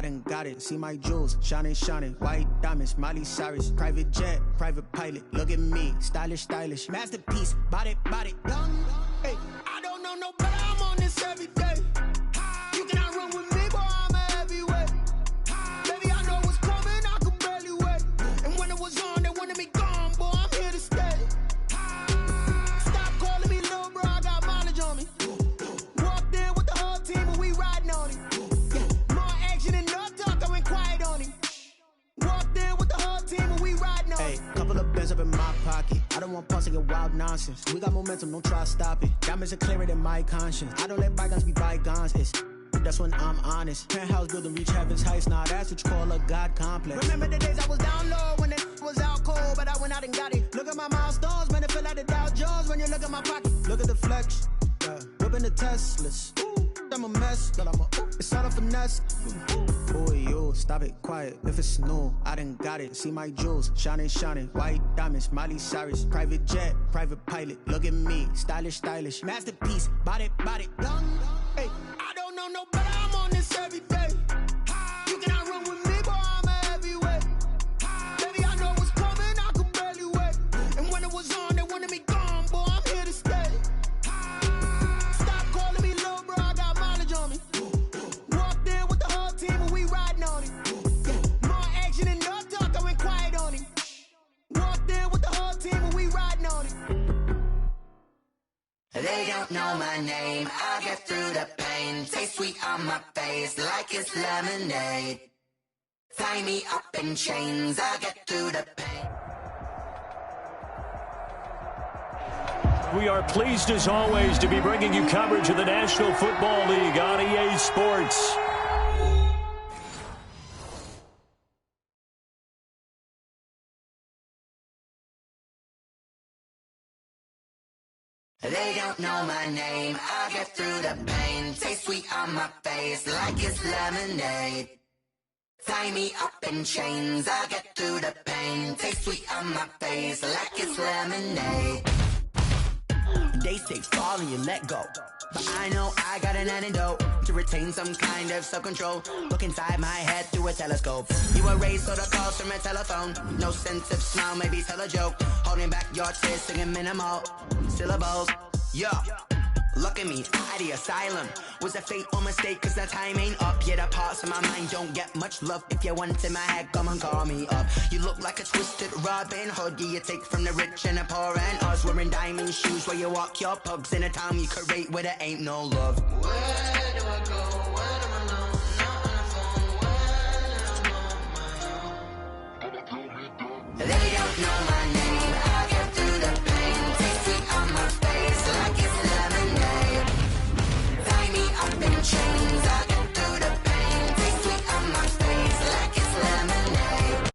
done got it. See my jewels, shining, shining. White diamonds, Miley Cyrus. Private jet, private pilot. Look at me, stylish, stylish. Masterpiece, body, body. Young, hey, I don't know no better. I'm on this every day. You cannot run with me, boy. I'm a heavyweight. Baby, I know what's coming. I could barely wait. And when it was on, they wanted me gone, boy. I'm here to stay. Stop calling me little bro. I got mileage on me. Walked in with the whole team, and we riding on it. More action than no talk. I went quiet on him. Walked in with the whole team, and we riding on it. Hey, couple of bands up in my pocket. I don't want parts of your wild nonsense. We got momentum, don't try to stop it. Diamonds are clearer than my conscience. I don't let bygones be bygones. That's when I'm honest. Penthouse building, reach heaven's heights. Nah, that's what you call a God complex. Remember the days I was down low when it was out cold, but I went out and got it. Look at my milestones, man, it feel like the Dow Jones when you look at my pocket. Look at the flex, yeah. Whipping the Teslas. I'm a mess, girl, it's all a finesse. Boy, yo, stop it, quiet. If it's new, I done got it. See my jewels, shining, shining. White diamonds, Miley Cyrus. Private jet, private pilot. Look at me, stylish, stylish. Masterpiece, body, body. Young, hey, I don't know no better. I'm on this every day. You cannot run with me, boy. I'm a heavyweight. Baby, I know what's coming. I could barely wait. And when it was on, they wanted me gone, boy. I'm here to stay. Stop calling me little bro. I got mileage on me. Walked in with the whole team, and we riding on it. More action than no talk. I went quiet on him. Walked in with the whole team, and we riding on it. They don't know my name, I'll get through the pain. Taste sweet on my face like it's lemonade. Tie me up in chains, I'll get through the pain. We are pleased as always to be bringing you coverage of the National Football League on EA Sports. They don't know my name, I'll get through the pain. Taste sweet on my face like it's lemonade. Tie me up in chains, I'll get through the pain. Taste sweet on my face like it's lemonade. They say fall and you let go, but I know I got an antidote to retain some kind of self-control. Look inside my head through a telescope. You erase all the calls from a telephone. No sense of smile, maybe tell a joke. Holding back your tears, singing minimal syllables. Yeah, look at me, at the asylum. Was a fate or mistake, cause the time ain't up. Yet the parts of my mind don't get much love. If you want in my head, come and call me up. You look like a twisted Robin Hood. You take from the rich and the poor and us. Wearing diamond shoes where you walk your pugs in a town you create where there ain't no love. Where do I go? Where do I know? Not on the phone. When I'm on my own. They don't know my name. I'll get through the pain. Taste sweet on my face like it's lemonade. Tie me up in chains. I'll get through the pain. Taste sweet on my face like it's lemonade.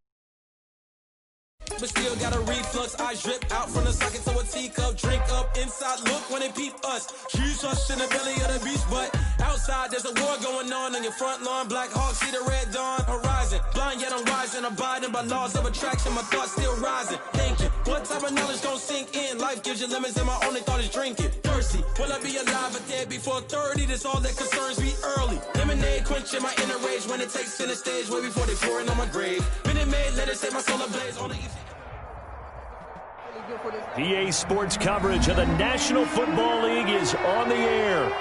But still got a reflux. I drip out from the socket to a teacup. Drink up inside. Look when they peep us. Shoes us in the belly of the beach. But outside there's a war going on your front lawn. Black Hawk see the red dawn horizon. Blind yet I'm rising. Abiding by laws of attraction. My thoughts still rising. Thinking what type of knowledge don't sink in. Life gives you lemons and my only thought is drinking. Thirsty. Will I be alive or dead before 30? That's all that concerns me early. Lemonade quenching my inner rage when it takes center stage. Way before they pour it on my grave. Minute Maid, let it set my soul ablaze. On the EA Sports coverage of the National Football League is on the air.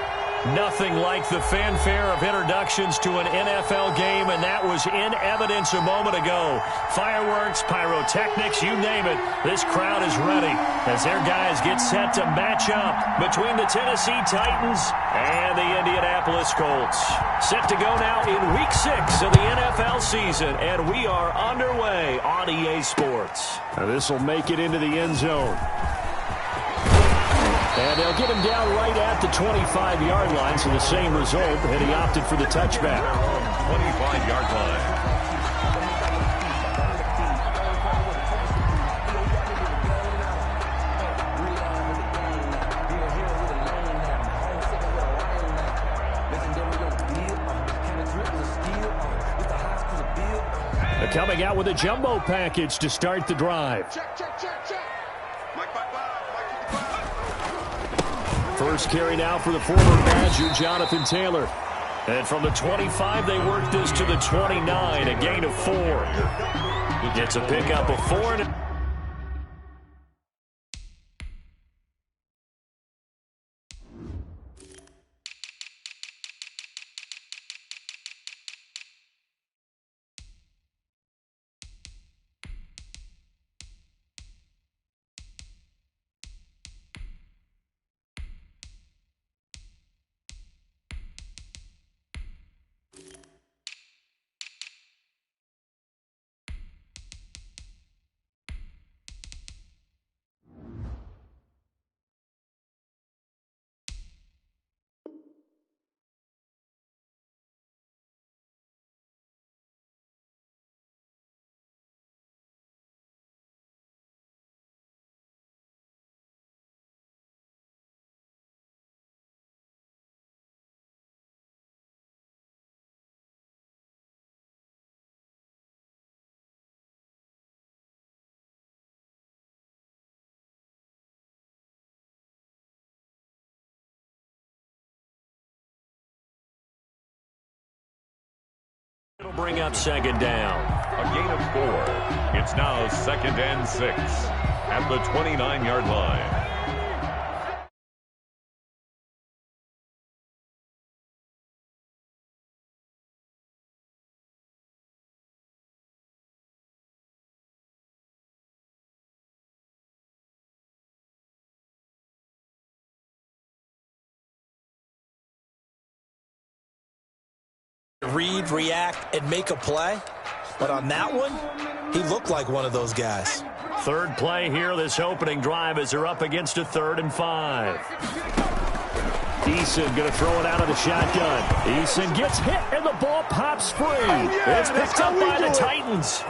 Nothing like the fanfare of introductions to an NFL game, and that was in evidence a moment ago. Fireworks, pyrotechnics, you name it. This crowd is ready as their guys get set to match up between the Tennessee Titans and the Indianapolis Colts. Set to go now in Week 6 of the NFL season, and we are underway on EA Sports. This will make it into the end zone. And they'll get him down right at the 25-yard line, so the same result, and he opted for the touchback. 25-yard line. They're coming out with a jumbo package to start the drive. First carry now for the former Badger, Jonathan Taylor. And from the 25, they work this to the 29, a gain of 4. It's a pickup of 4. It'll bring up second down. A gain of 4. It's now 2nd and 6 at the 29-yard line. Read, react, and make a play. But on that one, he looked like one of those guys. Third play here, this opening drive, as they're up against a 3rd and 5. Eason going to throw it out of the shotgun. Eason gets hit, and the ball pops free. It's picked up by the Titans.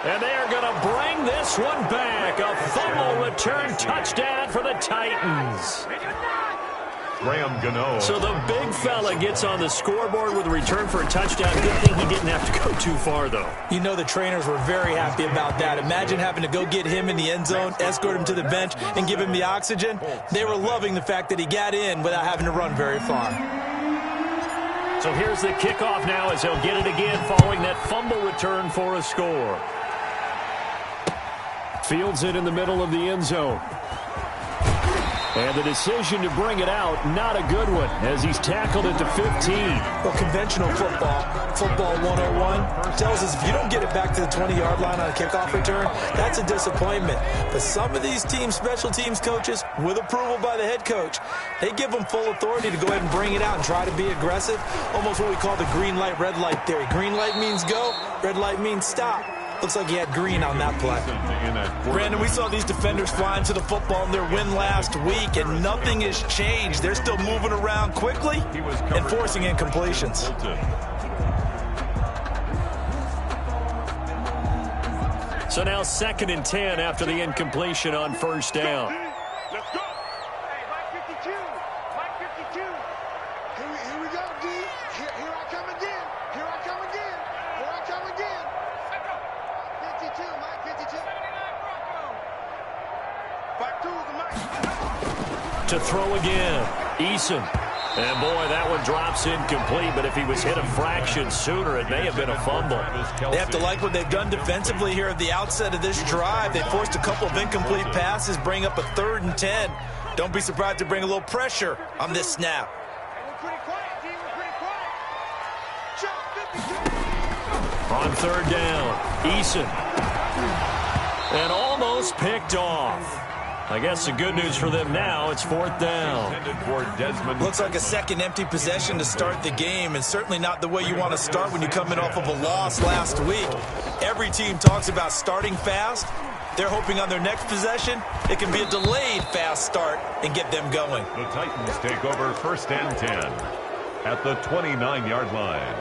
And they are going to bring this one back. A fumble return touchdown for the Titans. So the big fella gets on the scoreboard with a return for a touchdown. Good thing he didn't have to go too far, though. You know the trainers were very happy about that. Imagine having to go get him in the end zone, escort him to the bench, and give him the oxygen. They were loving the fact that he got in without having to run very far. So here's the kickoff now as they'll get it again following that fumble return for a score. Fields it in the middle of the end zone. And the decision to bring it out, not a good one, as he's tackled it to 15. Well, conventional football 101, tells us if you don't get it back to the 20-yard line on a kickoff return, that's a disappointment. But some of these team special teams coaches, with approval by the head coach, they give them full authority to go ahead and bring it out and try to be aggressive, almost what we call the green light, red light theory. Green light means go, red light means stop. Looks like he had green on that play. Brandon, we saw these defenders flying to the football in their win last week, and nothing has changed. They're still moving around quickly and forcing incompletions. So now 2nd and 10 after the incompletion on first down. Let's go. Hey, Mike 52. Mike 52. Here we go, D. Here I come again. Here I come again. Here I come again. 52, Mike 52. 79 Bronco. Back to the Mike. To throw again, Eason. And boy, that one drops incomplete, but if he was hit a fraction sooner, it may have been a fumble. They have to like what they've done defensively here at the outset of this drive. They forced a couple of incomplete passes, bring up a 3rd and 10. Don't be surprised to bring a little pressure on this snap. We're pretty quiet, D. We're pretty quiet. Jump 52. On 3rd down, Eason. And almost picked off. I guess the good news for them now, it's 4th down. Looks like a second empty possession to start the game, and certainly not the way you want to start when you're coming off of a loss last week. Every team talks about starting fast. They're hoping on their next possession, it can be a delayed fast start and get them going. The Titans take over 1st and 10 at the 29-yard line.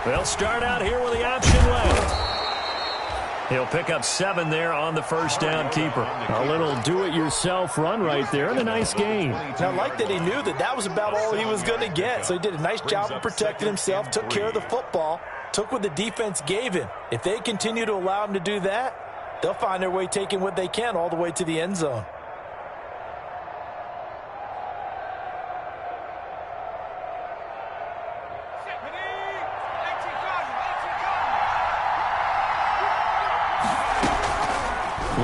They'll start out here with the option left. He'll pick up 7 there on the first down keeper. A little do-it-yourself run right there and a nice gain. Now, I like that he knew that that was about all he was going to get, so he did a nice job of protecting himself, took care of the football, took what the defense gave him. If they continue to allow him to do that, they'll find their way taking what they can all the way to the end zone.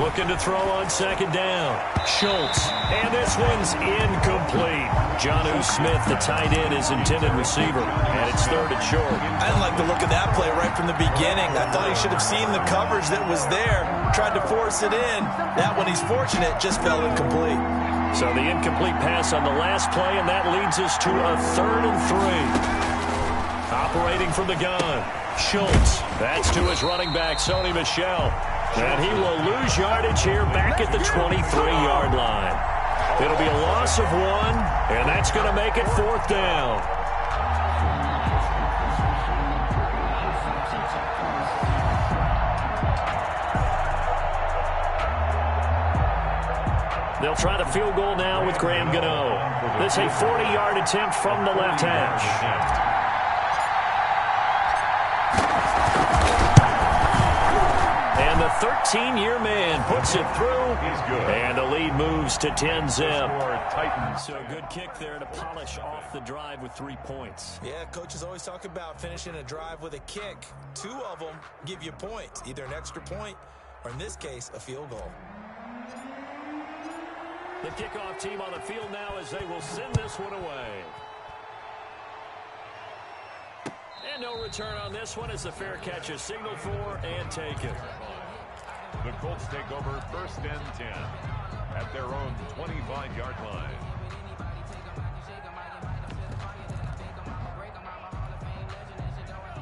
Looking to throw on second down. Schultz. And this one's incomplete. Jonnu Smith, the tight end, is intended receiver. And it's 3rd and short. I didn't like the look of that play right from the beginning. I thought he should have seen the coverage that was there, tried to force it in. That one, he's fortunate, just fell incomplete. So the incomplete pass on the last play, and that leads us to a 3rd and 3. Operating from the gun. Schultz. That's to his running back, Sony Michel. And he will lose yardage here back at the 23-yard line. It'll be a loss of 1, and that's going to make it 4th down. They'll try the field goal now with Graham Gano. This is a 40-yard attempt from the left hash. And the 13-year man puts it through, and the lead moves to 10-zip. So a good kick there to polish off the drive with 3 points. Yeah, coaches always talk about finishing a drive with a kick. 2 of them give you points, either an extra point or, in this case, a field goal. The kickoff team on the field now as they will send this one away. And no return on this one as the fair catch is signaled for and taken. The Colts take over 1st and 10 at their own 25-yard line.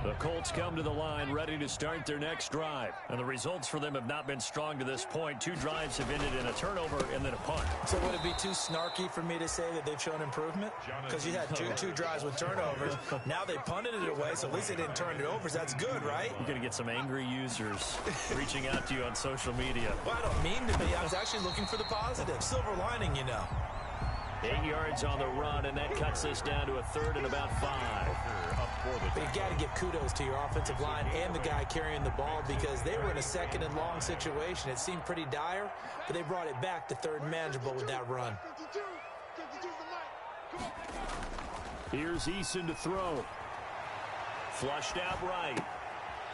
The Colts come to the line ready to start their next drive. And the results for them have not been strong to this point. 2 drives have ended in a turnover and then a punt. So would it be too snarky for me to say that they've shown improvement? Because you had two drives with turnovers. Now they punted it away, so at least they didn't turn it over. So that's good, right? You're going to get some angry users reaching out to you on social media. Well, I don't mean to be. I was actually looking for the positive. Silver lining, you know. 8 yards on the run, and that cuts this down to a 3rd and about 5. But you got to give kudos to your offensive line and the guy carrying the ball because they were in a 2nd and long situation. It seemed pretty dire, but they brought it back to 3rd and manageable with that run. Here's Eason to throw. Flushed out right.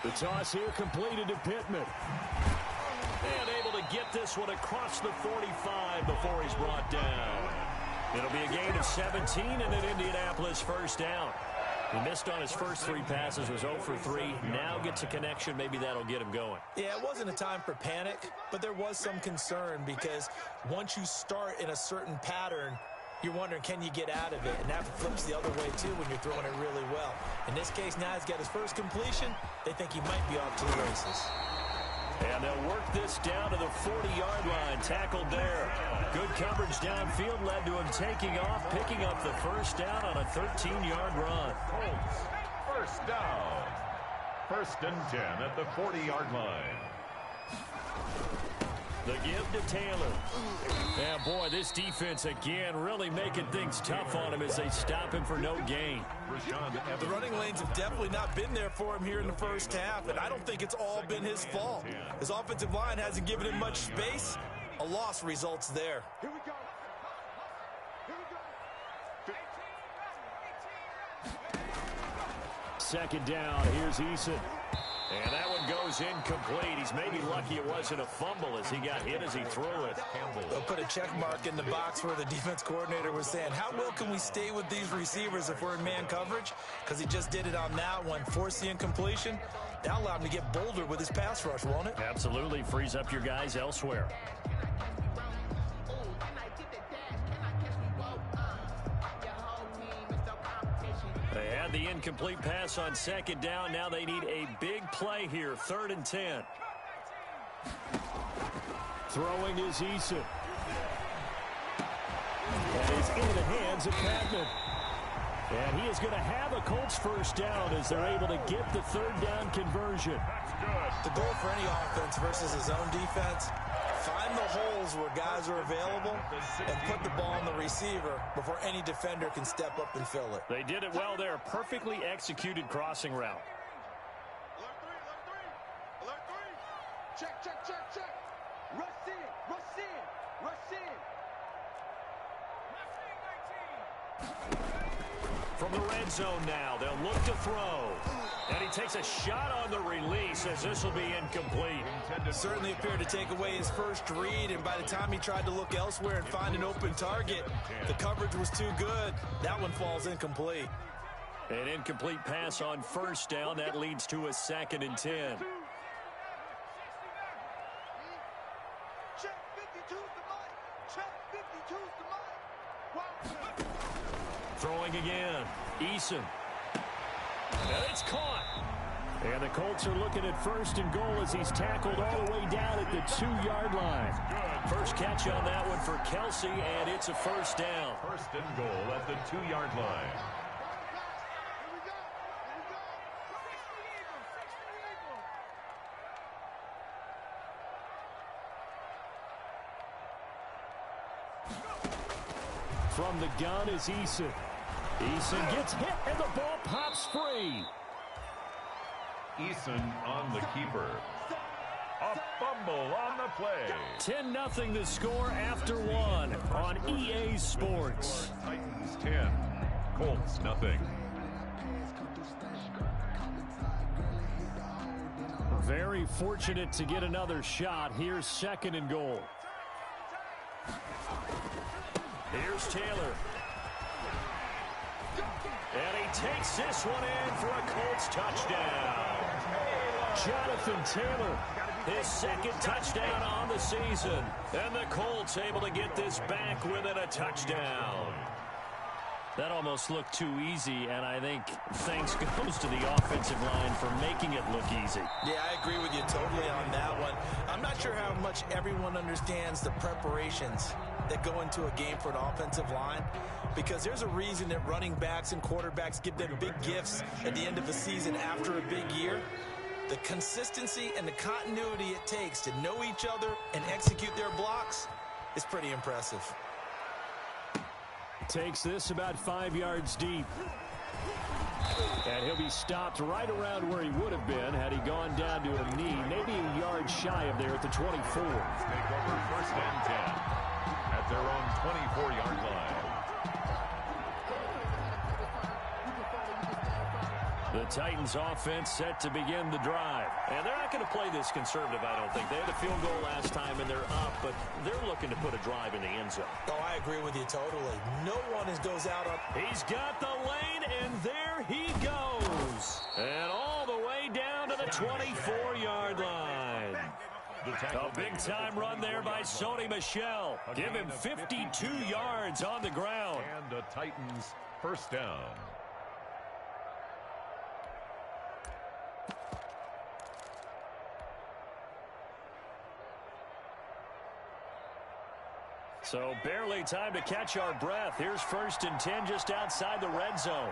The toss here completed to Pittman. And able to get this one across the 45 before he's brought down. It'll be a gain of 17 and an Indianapolis 1st down. He missed on his first 3 passes, was 0 for 3. Now gets a connection. Maybe that'll get him going. Yeah, it wasn't a time for panic, but there was some concern because once you start in a certain pattern, you're wondering, can you get out of it? And that flips the other way, too, when you're throwing it really well. In this case, now he's got his first completion. They think he might be off to the races. And they'll work this down to the 40-yard line. Tackled there. Good coverage downfield led to him taking off, picking up the 1st down on a 13-yard run. Colts, 1st down. 1st and 10 at the 40-yard line. The give to Taylor. Yeah, boy, this defense again really making things tough on him as they stop him for no gain. The running lanes have definitely not been there for him here in the 1st half, and I don't think it's all been his fault. His offensive line hasn't given him much space. A loss results there. Here we go. Second down, here's Eason. And that one goes incomplete. He's maybe lucky it wasn't a fumble as he got hit as he threw it. They'll put a check mark in the box where the defense coordinator was saying, how well can we stay with these receivers if we're in man coverage? Because he just did it on that one. Force the incompletion. That'll allow him to get bolder with his pass rush, won't it? Absolutely. Frees up your guys elsewhere. They had the incomplete pass on second down. Now they need a big play here. 3rd and 10. Throwing is Eason. And it's into the hands of Pittman. And he is going to have a Colts first down as they're able to get the third down conversion. The goal for any offense versus his own defense, find the holes where guys are available and put the ball on the receiver before any defender can step up and fill it. They did it well there. Perfectly executed crossing route. Alert three. Check, check, check, check. Rush in, rush in, rush in. From the red zone now, they'll look to throw. And he takes a shot on the release as this will be incomplete. Certainly appeared to take away his first read, and by the time he tried to look elsewhere and find an open target, the coverage was too good. That one falls incomplete. An incomplete pass on first down. That leads to a 2nd and 10. Check 52's the mic. Check 52's the mic. Throwing again. Eason. And it's caught. And the Colts are looking at 1st and goal as he's tackled all the way down at the 2-yard line. First catch on that one for Kelsey, and it's a first down. 1st and goal at the 2-yard line. From the gun is Eason. Eason gets hit, and the ball pops free. Eason on the keeper. A fumble on the play. 10-0 the score after 1 on EA Sports. Titans 10, Colts nothing. Very fortunate to get another shot. Here's 2nd and goal. Here's Taylor. And he takes this one in for a Colts touchdown. Jonathan Taylor, his 2nd touchdown on the season. And the Colts able to get this back within a touchdown. That almost looked too easy, and I think thanks goes to the offensive line for making it look easy. Yeah, I agree with you totally on that one. I'm not sure how much everyone understands the preparations that go into a game for an offensive line, because there's a reason that running backs and quarterbacks give them big gifts at the end of the season after a big year. The consistency and the continuity it takes to know each other and execute their blocks is pretty impressive. Takes this about 5 yards deep. And he'll be stopped right around where he would have been had he gone down to a knee, maybe a yard shy of there at the 24. Take over 1st and 10 at their own 24-yard line. The Titans offense set to begin the drive. And they're not going to play this conservative, I don't think. They had a field goal last time, and they're up, but they're looking to put a drive in the end zone. Oh, I agree with you totally. No one goes out up. He's got the lane, and there he goes. And all the way down to the 24-yard line. A big-time run there by Sony Michel. Give him 52 yards on the ground. And the Titans first down. So barely time to catch our breath. Here's 1st and 10 just outside the red zone.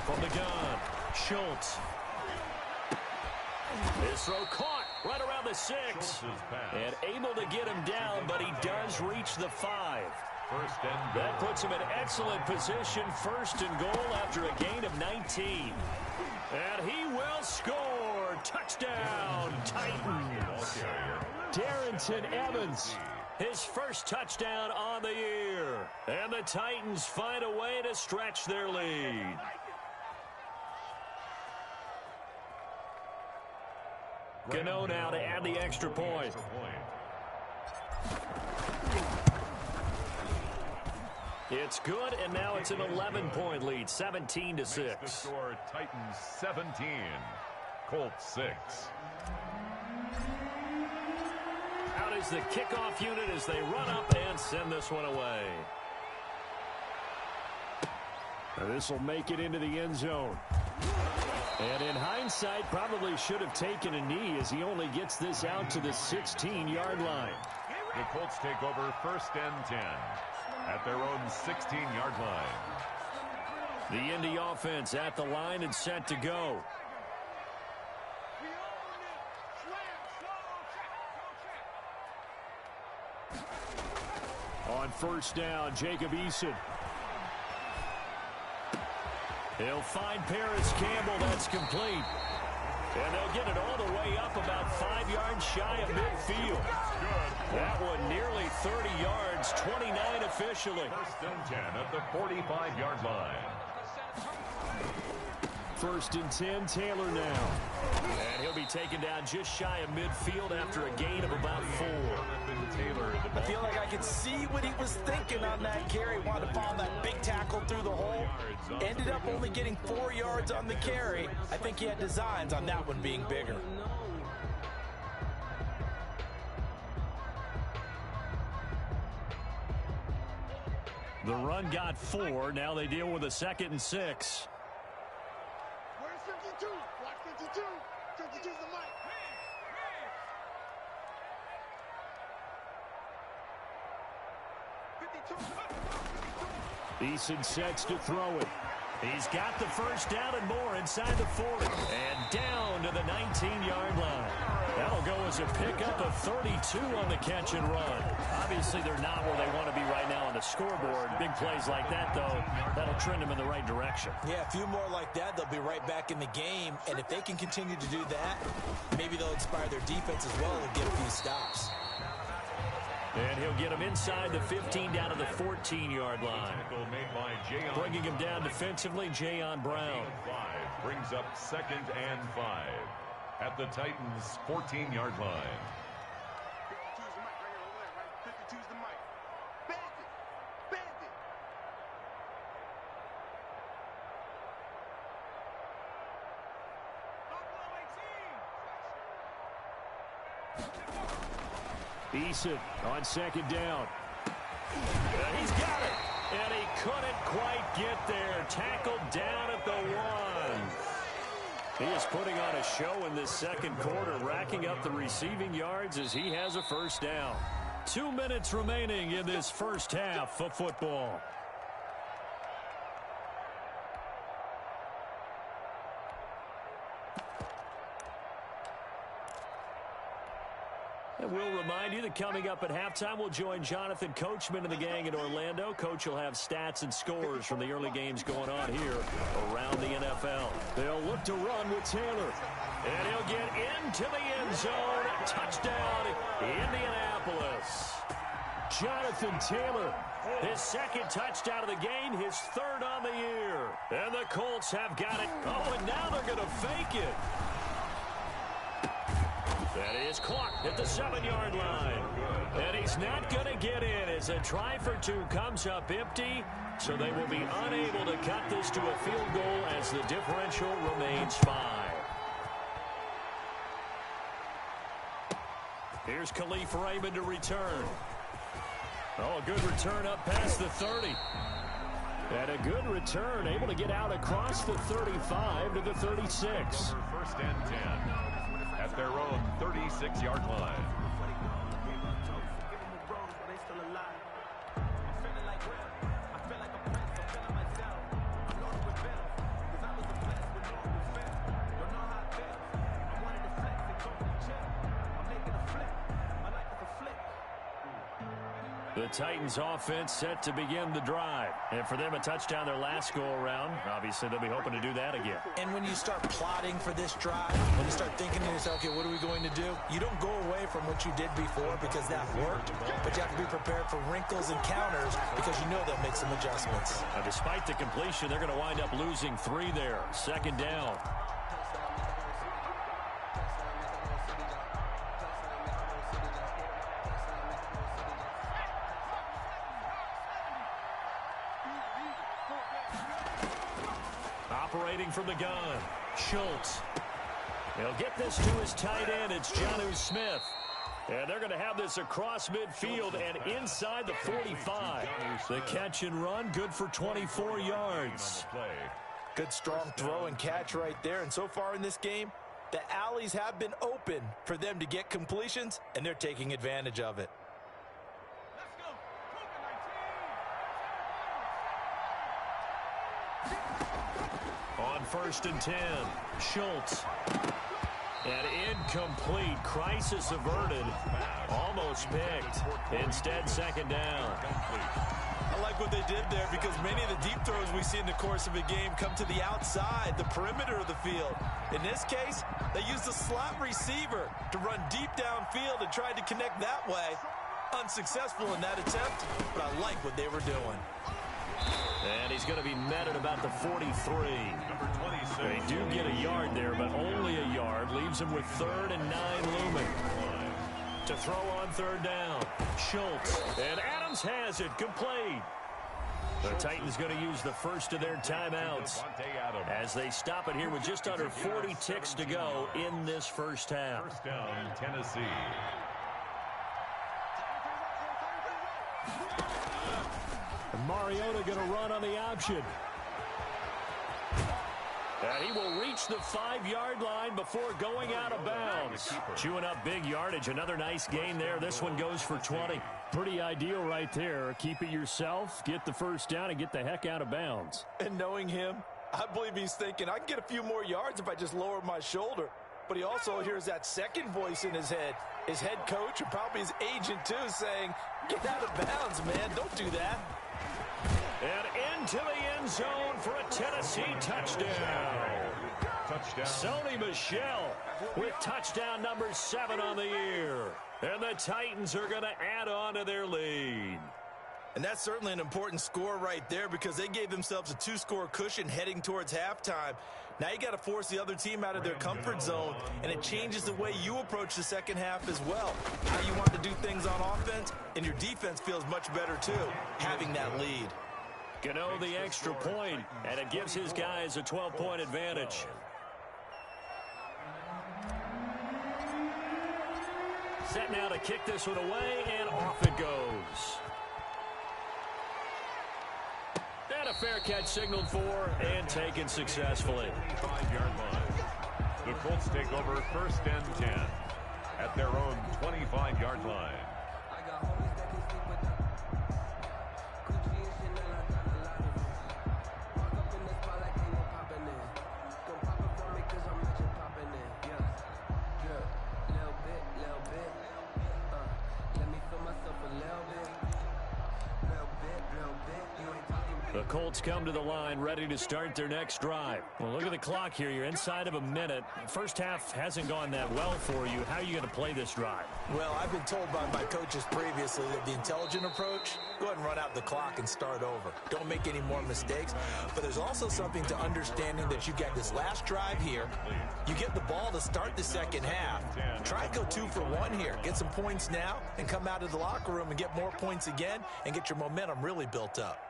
From the gun, Schultz. This throw caught right around the 6. And able to get him down, but he does reach the 5. 1st and goal. That puts him in excellent position. 1st and goal after a gain of 19. And he will score. Touchdown, Titans. Darrington Evans, his first touchdown on the year. And the Titans find a way to stretch their lead. Gano now to add the extra point. It's good, and now it's an 11-point lead, 17-6. The score, Titans 17, Colts 6. Out is the kickoff unit as they run up and send this one away. This will make it into the end zone. And in hindsight, probably should have taken a knee as he only gets this out to the 16-yard line. The Colts take over 1st and 10 at their own 16-yard line. The Indy offense at the line and set to go. On first down, Jacob Eason. He'll find Paris Campbell. That's complete. And they'll get it all the way up about 5 yards shy of midfield. That one nearly 30 yards, 29 officially. First and 10 at the 45-yard line. First and 10, Taylor now. And he'll be taken down just shy of midfield after a gain of about 4. I feel like I could see what he was thinking on that carry. Wanted to follow that big tackle through the hole. Ended up only getting 4 yards on the carry. I think he had designs on that one being bigger. The run got 4. Now they deal with a 2nd and 6. Where's 52? Watch 52. 52's the mic. Eason sets to throw it. He's got the first down and more inside the 40. And down to the 19-yard line. That'll go as a pickup of 32 on the catch and run. Obviously, they're not where they want to be right now on the scoreboard. Big plays like that, though, that'll trend them in the right direction. Yeah, a few more like that, they'll be right back in the game. And if they can continue to do that, maybe they'll inspire their defense as well and get a few stops. And he'll get him inside the 15 down to the 14-yard line. Bringing him down defensively, Jayon Brown. Brings up 2nd and 5 at the Titans' 14-yard line. 52's the mic right here over there, right? 52's the mic. Bandit! Bandit! Eason on 2nd down. And he's got it. And he couldn't quite get there. Tackled down at the 1. He is putting on a show in this 2nd quarter, racking up the receiving yards as he has a first down. 2 minutes remaining in this first half of football. And we'll remind you that coming up at halftime, we'll join Jonathan Coachman and the gang in Orlando. Coach will have stats and scores from the early games going on here around the NFL. They'll look to run with Taylor. And he'll get into the end zone. Touchdown, Indianapolis. Jonathan Taylor, his 2nd touchdown of the game, his 3rd on the year. And the Colts have got it. Oh, and now they're going to fake it. That is caught at the 7-yard line. And he's not going to get in as a try for 2 comes up empty. So they will be unable to cut this to a field goal as the differential remains 5. Here's Khalif Raymond to return. Oh, a good return up past the 30. And a good return, able to get out across the 35 to the 36. First and 10 at their own 36-yard line. The Titans offense set to begin the drive. And for them, a touchdown their last go-around. Obviously, they'll be hoping to do that again. And when you start plotting for this drive, when you start thinking to yourself, okay, what are we going to do? You don't go away from what you did before because that worked, but you have to be prepared for wrinkles and counters because you know they'll make some adjustments. Now, despite the completion, they're going to wind up losing 3 there. 2nd down. Operating from the gun, Schultz. He'll get this to his tight end. It's Jonnu Smith. And they're going to have this across midfield and inside the 45. The catch and run, good for 24 yards. Good strong throw and catch right there. And so far in this game, the alleys have been open for them to get completions, and they're taking advantage of it. Let's go. 1st and 10. Schultz. And incomplete. Crisis averted. Almost picked. Instead, 2nd down. I like what they did there because many of the deep throws we see in the course of a game come to the outside, the perimeter of the field. In this case, they used a slot receiver to run deep downfield and tried to connect that way. Unsuccessful in that attempt, but I like what they were doing. And he's going to be met at about the 43. They do get a yard there, but only a yard. Leaves him with 3rd and 9 looming. To throw on 3rd down. Schultz. And Adams has it. Complete. The Titans going to use the first of their timeouts as they stop it here with just under 40 ticks to go in this first half. First down, Tennessee. And Mariota going to run on the option. And he will reach the 5-yard line before going out of bounds. Chewing up big yardage. Another nice gain there. This one goes for 20. Pretty ideal right there. Keep it yourself, get the first down, and get the heck out of bounds. And knowing him, I believe he's thinking, I can get a few more yards if I just lower my shoulder. But he also hears that second voice in his head. His head coach, or probably his agent too, saying, get out of bounds, man. Don't do that. And into the end zone for a Tennessee touchdown. Sony Michel with touchdown number 7 on the year. And the Titans are going to add on to their lead. And that's certainly an important score right there because they gave themselves a 2-score cushion heading towards halftime. Now you got to force the other team out of their comfort zone, and it changes the way you approach the second half as well. How you want to do things on offense, and your defense feels much better too, having that lead. Gano the extra point, and it gives his guys a 12-point advantage. Set now to kick this one away, and off it goes. And a fair catch signaled for and taken successfully. 5-yard line. The Colts take over 1st and 10 at their own 25-yard line. The Colts come to the line ready to start their next drive. Well, look at the clock here. You're inside of a minute. First half hasn't gone that well for you. How are you going to play this drive? Well, I've been told by my coaches previously that the intelligent approach, go ahead and run out the clock and start over. Don't make any more mistakes. But there's also something to understanding that you got this last drive here. You get the ball to start the second half. Try and go 2 for 1 here. Get some points now and come out of the locker room and get more points again and get your momentum really built up.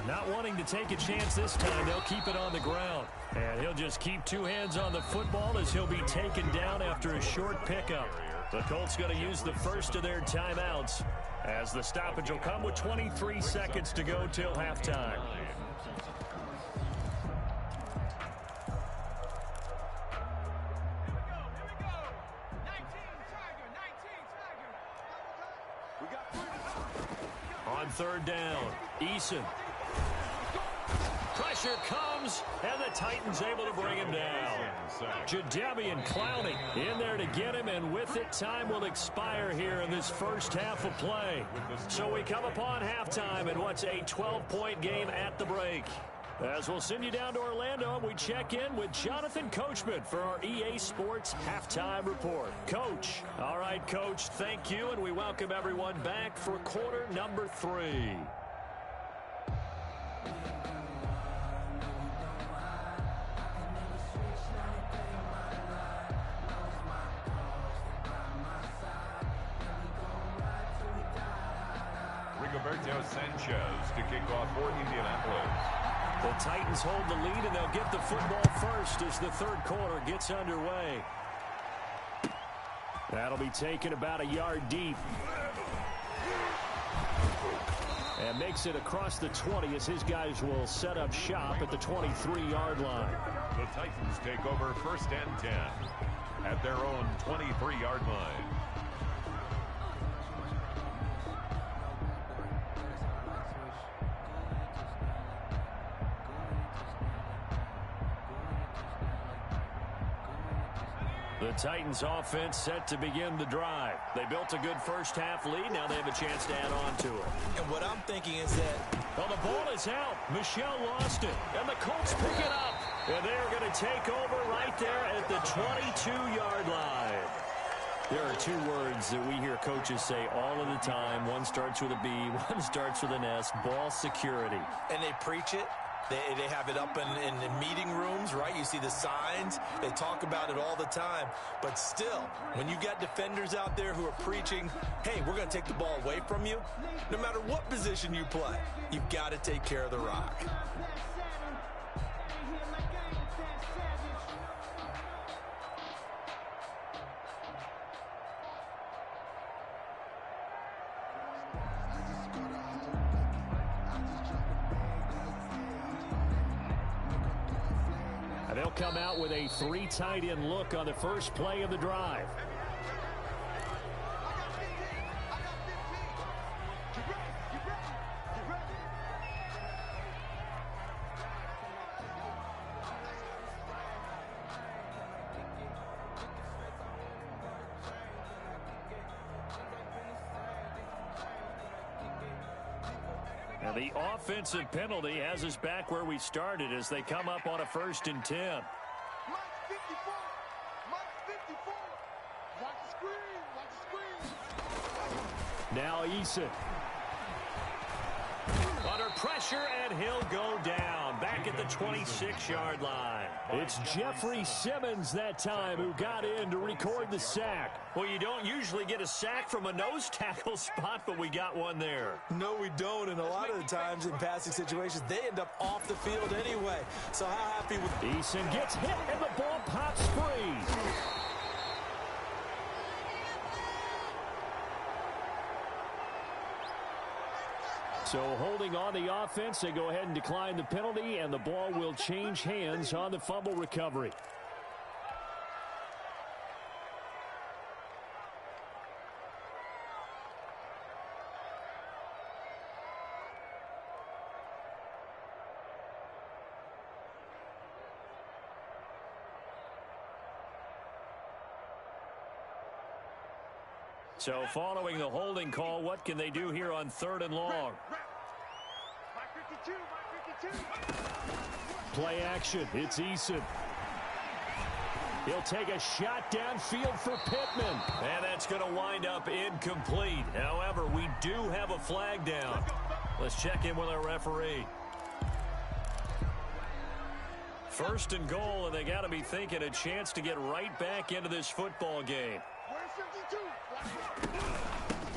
Not wanting to take a chance this time, they'll keep it on the ground. And he'll just keep 2 hands on the football as he'll be taken down after a short pickup. The Colts going to use the first of their timeouts as the stoppage will come with 23 seconds to go till halftime. On 3rd down, Eason. Pressure comes, and the Titans able to bring him down. Jadeveon Clowney in there to get him, and with it, time will expire here in this first half of play. So we come upon halftime in what's a 12-point game at the break. As we'll send you down to Orlando, we check in with Jonathan Coachman for our EA Sports Halftime Report. Coach. All right, Coach, thank you, and we welcome everyone back for quarter number 3. Rigoberto Sanchez to kick off for Indianapolis. The Titans hold the lead, and they'll get the football first as the 3rd quarter gets underway. That'll be taken about a yard deep. And makes it across the 20 as his guys will set up shop at the 23-yard line. The Titans take over 1st and 10 at their own 23-yard line. The Titans offense set to begin the drive. They built a good first half lead. Now they have a chance to add on to it. And what I'm thinking is that... Well, the ball is out. Michelle lost it. And the Colts pick it up. And they're going to take over right there at the 22-yard line. There are two words that we hear coaches say all of the time. One starts with a B, one starts with an S, ball security. And they preach it. They have it up in meeting rooms, right? You see the signs. They talk about it all the time. But still, when you got defenders out there who are preaching, hey, we're going to take the ball away from you, no matter what position you play, you've got to take care of the rock. They'll come out with a 3 tight end look on the first play of the drive. And the offensive penalty has us back where we started as they come up on a 1st and 10. Mike 54. Mike 54. Watch the screen. Watch the screen. Now Eason. Under pressure, and he'll go down. Back at the 26-yard line. It's Jeffrey Simmons that time who got in to record the sack. Well, you don't usually get a sack from a nose tackle spot, but we got one there. No, we don't, and a lot of the times in passing situations, they end up off the field anyway. So how happy with... Eason gets hit, and the ball pops free. So holding on the offense, they go ahead and decline the penalty, and the ball will change hands on the fumble recovery. So following the holding call, what can they do here on 3rd and long? Play action. It's Eason. He'll take a shot downfield for Pittman. And that's going to wind up incomplete. However, we do have a flag down. Let's check in with our referee. 1st and goal, and they got to be thinking a chance to get right back into this football game.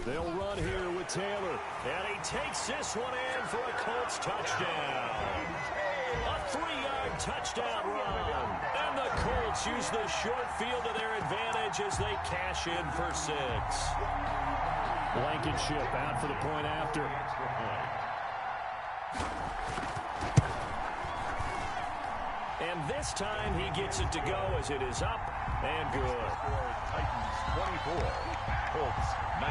They'll run here with Taylor. And he takes this one in for a Colts touchdown. A 3-yard touchdown run. And the Colts use the short field to their advantage as they cash in for 6. Blankenship out for the point after. And this time he gets it to go as it is up and good. Titans 24, Colts 19.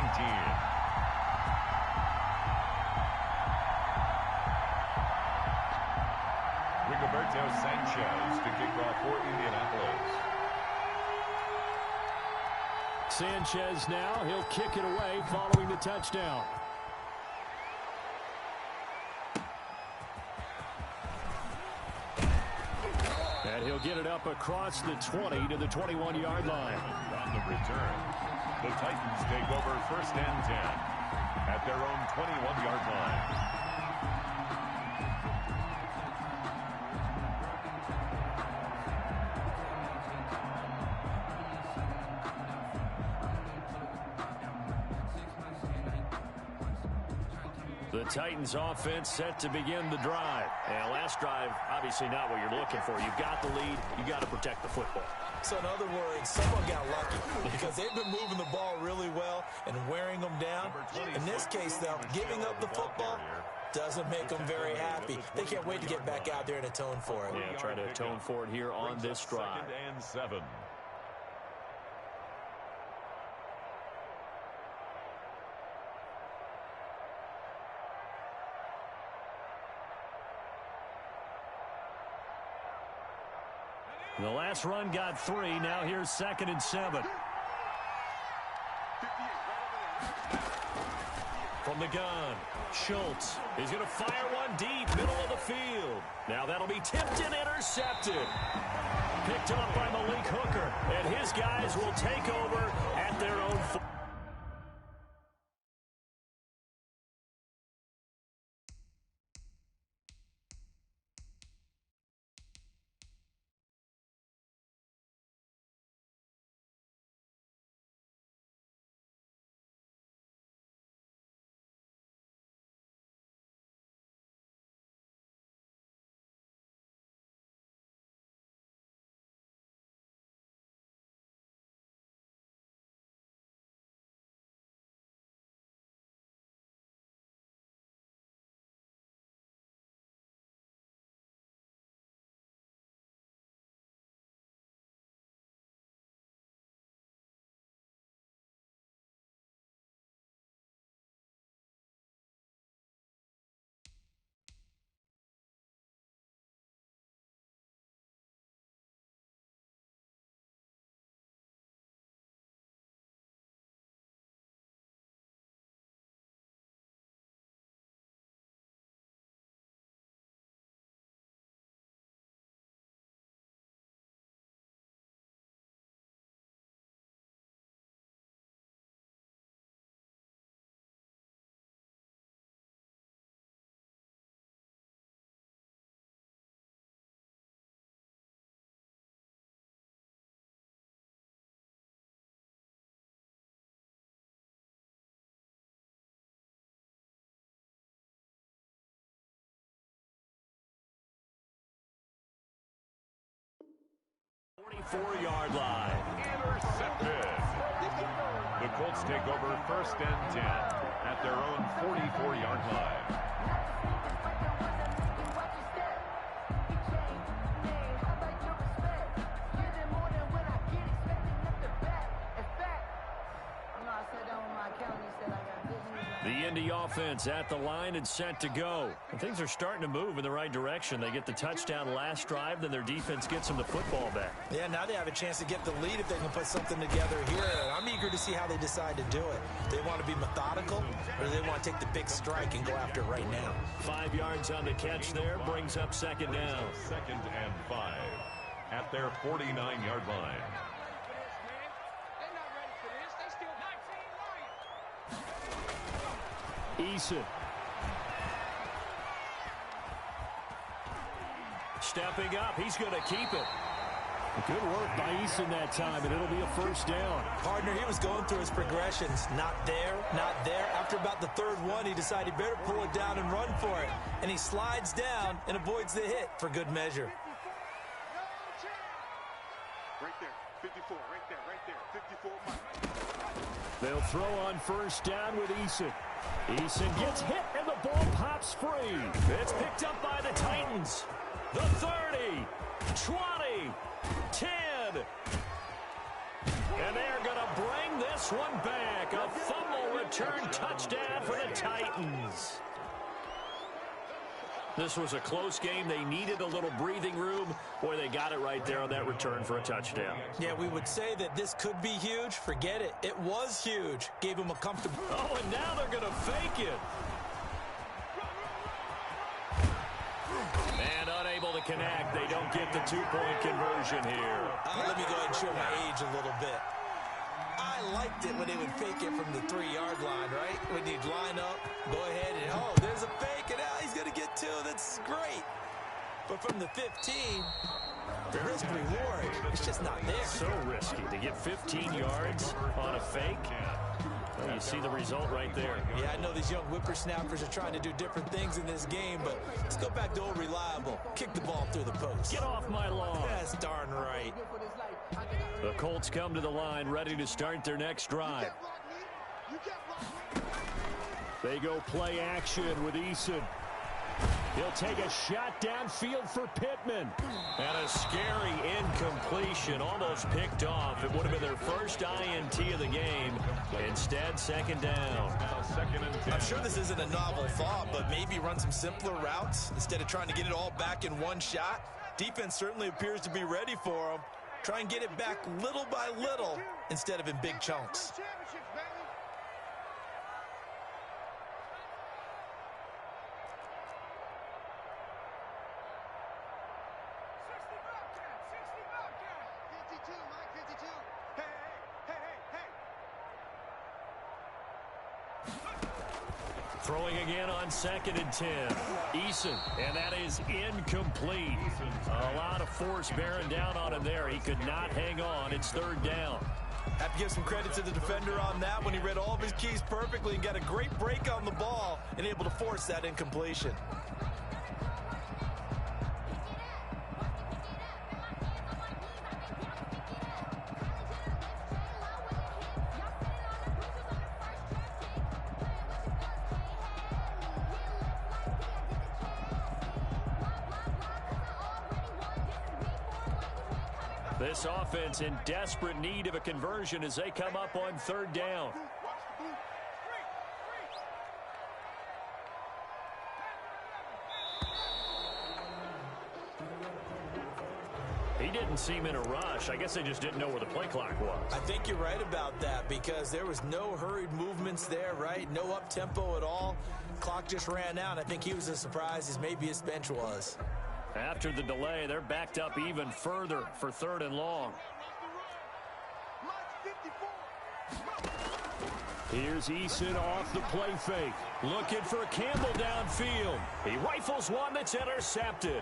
Rigoberto Sanchez to kick off for Indianapolis. Sanchez now, he'll kick it away following the touchdown. And he'll get it up across the 20 to the 21-yard line. On the return, the Titans take over 1st and 10 at their own 21-yard line. The Titans offense set to begin the drive. And last drive, obviously not what you're looking for. You've got the lead. You got to protect the football. So in other words, someone got lucky because they've been moving the ball really well and wearing them down. In this case, though, giving up the football doesn't make them very happy. They can't wait to get back out there and atone for it. Yeah, try to atone for it here on this drive. 2nd and 7. The last run got 3. Now here's 2nd and 7. From the gun, Schultz is going to fire one deep, middle of the field. Now that'll be tipped and intercepted. Picked up by Malik Hooker, and his guys will take over at their own 44-yard line. Intercepted. The Colts take over 1st and 10 at their own 44-yard line. The Indy offense at the line and set to go. And things are starting to move in the right direction. They get the touchdown last drive, then their defense gets them the football back. Yeah, now they have a chance to get the lead if they can put something together here. I'm eager to see how they decide to do it. They want to be methodical, or do they want to take the big strike and go after it right now? 5 yards on the catch there, brings up 2nd down. 2nd and 5 at their 49-yard line. Eason. Stepping up, he's going to keep it. Good work by Eason that time, and it'll be a 1st down. Partner, he was going through his progressions. Not there, not there. After about the 3rd one, he decided he better pull it down and run for it. And he slides down and avoids the hit for good measure. Right there, 54, right there, 54. They'll throw on 1st down with Eason. Eason gets hit, and the ball pops free. It's picked up by the Titans. The 30, 20, 10. And they're going to bring this one back. A fumble return touchdown for the Titans. This was a close game. They needed a little breathing room. Boy, they got it right there on that return for a touchdown. Yeah, we would say that this could be huge. Forget it. It was huge. Gave him a comfortable... Oh, and now they're going to fake it. And unable to connect. They don't get the 2-point conversion here. Let me go ahead and show my age a little bit. I liked it when they would fake it from the 3-yard line, right? When you'd line up, go ahead and, oh, there's a fake, and now he's going to get 2. That's great. But from the 15, the risk reward, it's just not there. So risky to get 15 yards on a fake. Well, you see the result right there. Yeah, I know these young whippersnappers are trying to do different things in this game, but let's go back to old reliable. Kick the ball through the post. Get off my lawn. That's darn right. The Colts come to the line, ready to start their next drive. They go play action with Eason. He'll take a shot downfield for Pittman. And a scary incompletion, almost picked off. It would have been their first INT of the game. Instead, 2nd down. 2nd and 10. I'm sure this isn't a novel thought, but maybe run some simpler routes instead of trying to get it all back in one shot. Defense certainly appears to be ready for him. Try and get it back little by little instead of in big chunks. Throwing again on 2nd and 10. Eason, and that is incomplete. A lot of force bearing down on him there. He could not hang on. It's 3rd down. Have to give some credit to the defender on that when he read all of his keys perfectly and got a great break on the ball and able to force that incompletion. This offense in desperate need of a conversion as they come up on 3rd down. He didn't seem in a rush. I guess they just didn't know where the play clock was. I think you're right about that because there was no hurried movements there, right? No up-tempo at all. Clock just ran out. I think he was as surprised as maybe his bench was. After the delay, they're backed up even further for 3rd and long. Here's Eason off the play fake. Looking for Campbell downfield. He rifles one that's intercepted.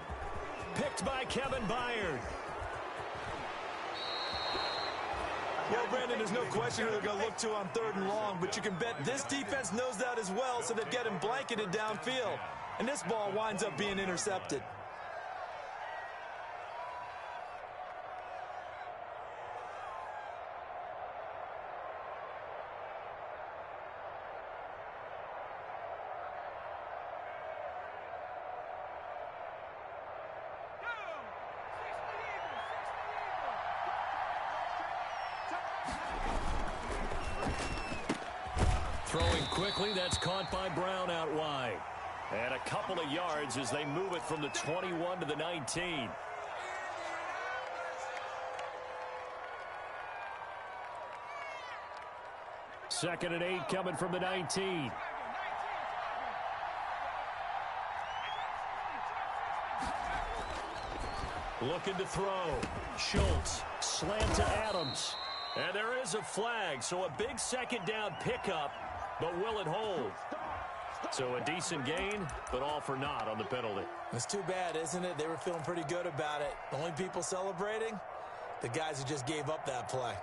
Picked by Kevin Byard. Well, Brandon, there's no question who they're going to look to on 3rd and long, but you can bet this defense knows that as well, so they've got him blanketed downfield. And this ball winds up being intercepted. Throwing quickly, that's caught by Brown out wide. And a couple of yards as they move it from the 21 to the 19. Second and 8 coming from the 19. Looking to throw. Schultz, slant to Adams. And there is a flag, so a big 2nd down pickup, but will it hold? So a decent gain, but all for naught on the penalty. It's too bad, isn't it? They were feeling pretty good about it. The only people celebrating, the guys who just gave up that play.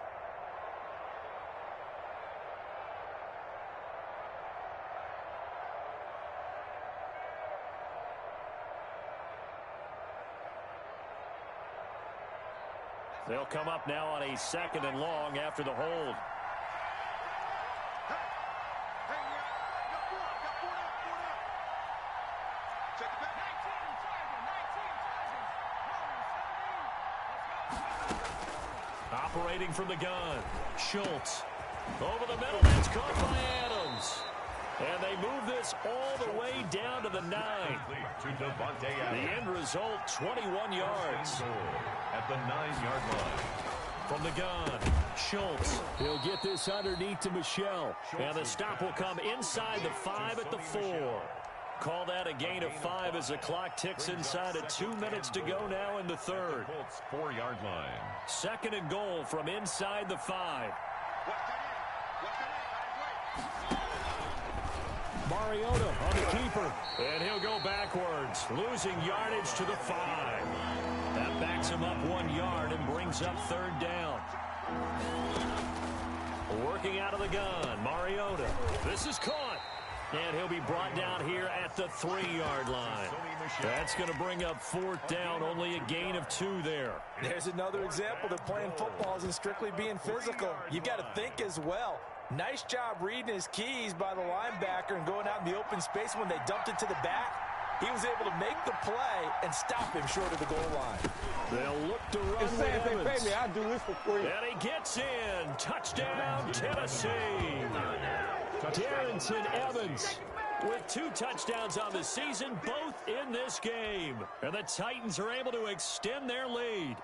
They'll come up now on a 2nd and long after the hold. Operating from the gun. Schultz. Over the middle. That's caught by Adams. And they move this all the way down to the 9. The end result, 21 yards. At the 9-yard line. From the gun, Schultz. He'll get this underneath to Michelle. And the stop will come inside the 5 at the 4. Call that a gain of 5 as the clock ticks inside of 2 minutes to go now in the 3rd. 4-yard line. 2nd and goal from inside the 5. Mariota on the keeper. And he'll go backwards, losing yardage to the 5. That backs him up 1 yard and brings up 3rd down. Working out of the gun, Mariota. This is caught. And he'll be brought down here at the 3-yard line. That's going to bring up 4th down, only a gain of 2 there. There's another example that playing football isn't strictly being physical. You've got to think as well. Nice job reading his keys by the linebacker and going out in the open space when they dumped it to the back. He was able to make the play and stop him short of the goal line. They'll look to run with Evans. Baby, I'll do this for free. And he gets in. Touchdown, Tennessee. Darrington Evans with 2 touchdowns on the season, both in this game. And the Titans are able to extend their lead.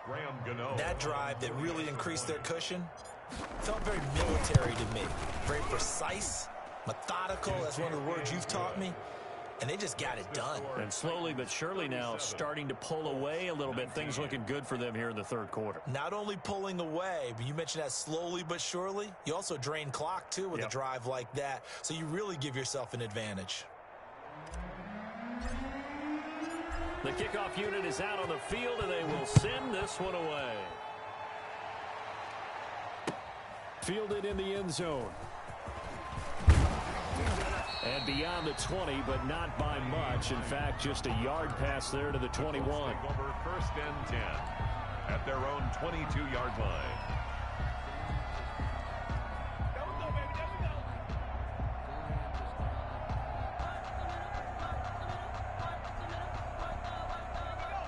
That drive that really increased their cushion felt very military to me. Very precise, methodical. That's one of the words you've taught me. And they just got it done. And slowly but surely now starting to pull away a little bit. Things looking good for them here in the third quarter. Not only pulling away, but you mentioned that slowly but surely. You also drain clock, too, with a drive like that. So you really give yourself an advantage. The kickoff unit is out on the field, and they will send this one away. Fielded in the end zone. And beyond the 20, but not by much. In fact, just a yard pass there to the 21. Over 1st and 10 at their own 22-yard line.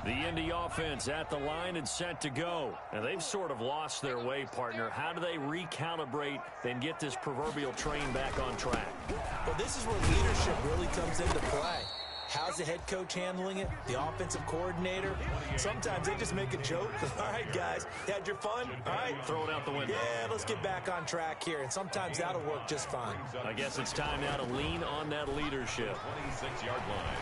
The Indy offense at the line and set to go. And they've sort of lost their way, partner. How do they recalibrate and get this proverbial train back on track? Well, this is where leadership really comes into play. How's the head coach handling it? The offensive coordinator? Sometimes they just make a joke. All right, guys, you had your fun? All right. Throw it out the window. Yeah, let's get back on track here. And sometimes that'll work just fine. I guess it's time now to lean on that leadership. 26-yard line.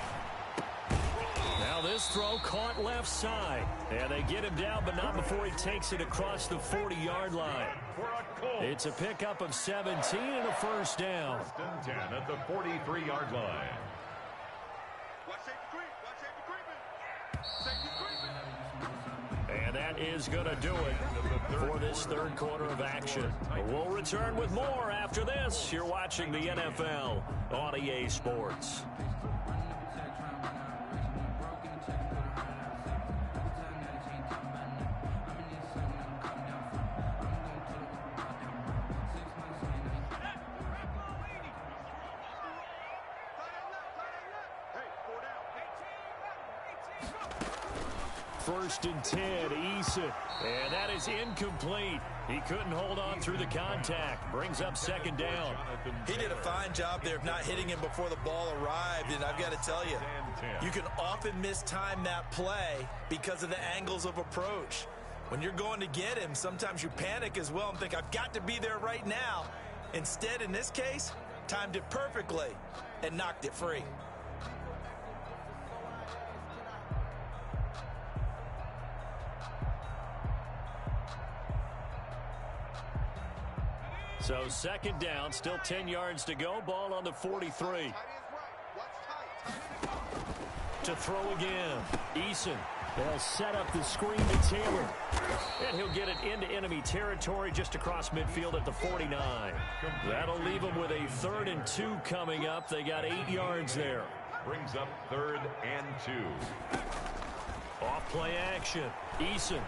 Now this throw caught left side. And they get him down, but not before he takes it across the 40-yard line. It's a pickup of 17 and a first down. 10 at the 43-yard line. And that is going to do it for this third quarter of action. We'll return with more after this. You're watching the NFL on EA Sports. First and 10, Eason. And that is incomplete. He couldn't hold on through the contact. Brings up second down. He did a fine job there of not hitting him before the ball arrived. And I've got to tell you, you can often mistime that play because of the angles of approach. When you're going to get him, sometimes you panic as well and think, I've got to be there right now. Instead, in this case, timed it perfectly and knocked it free. So second down, still 10 yards to go. Ball on the 43. To throw again. Eason. They'll set up the screen to Taylor. And he'll get it into enemy territory just across midfield at the 49. That'll leave them with a 3rd and 2 coming up. They got 8 yards there. Brings up 3rd and 2. Off play action. Eason.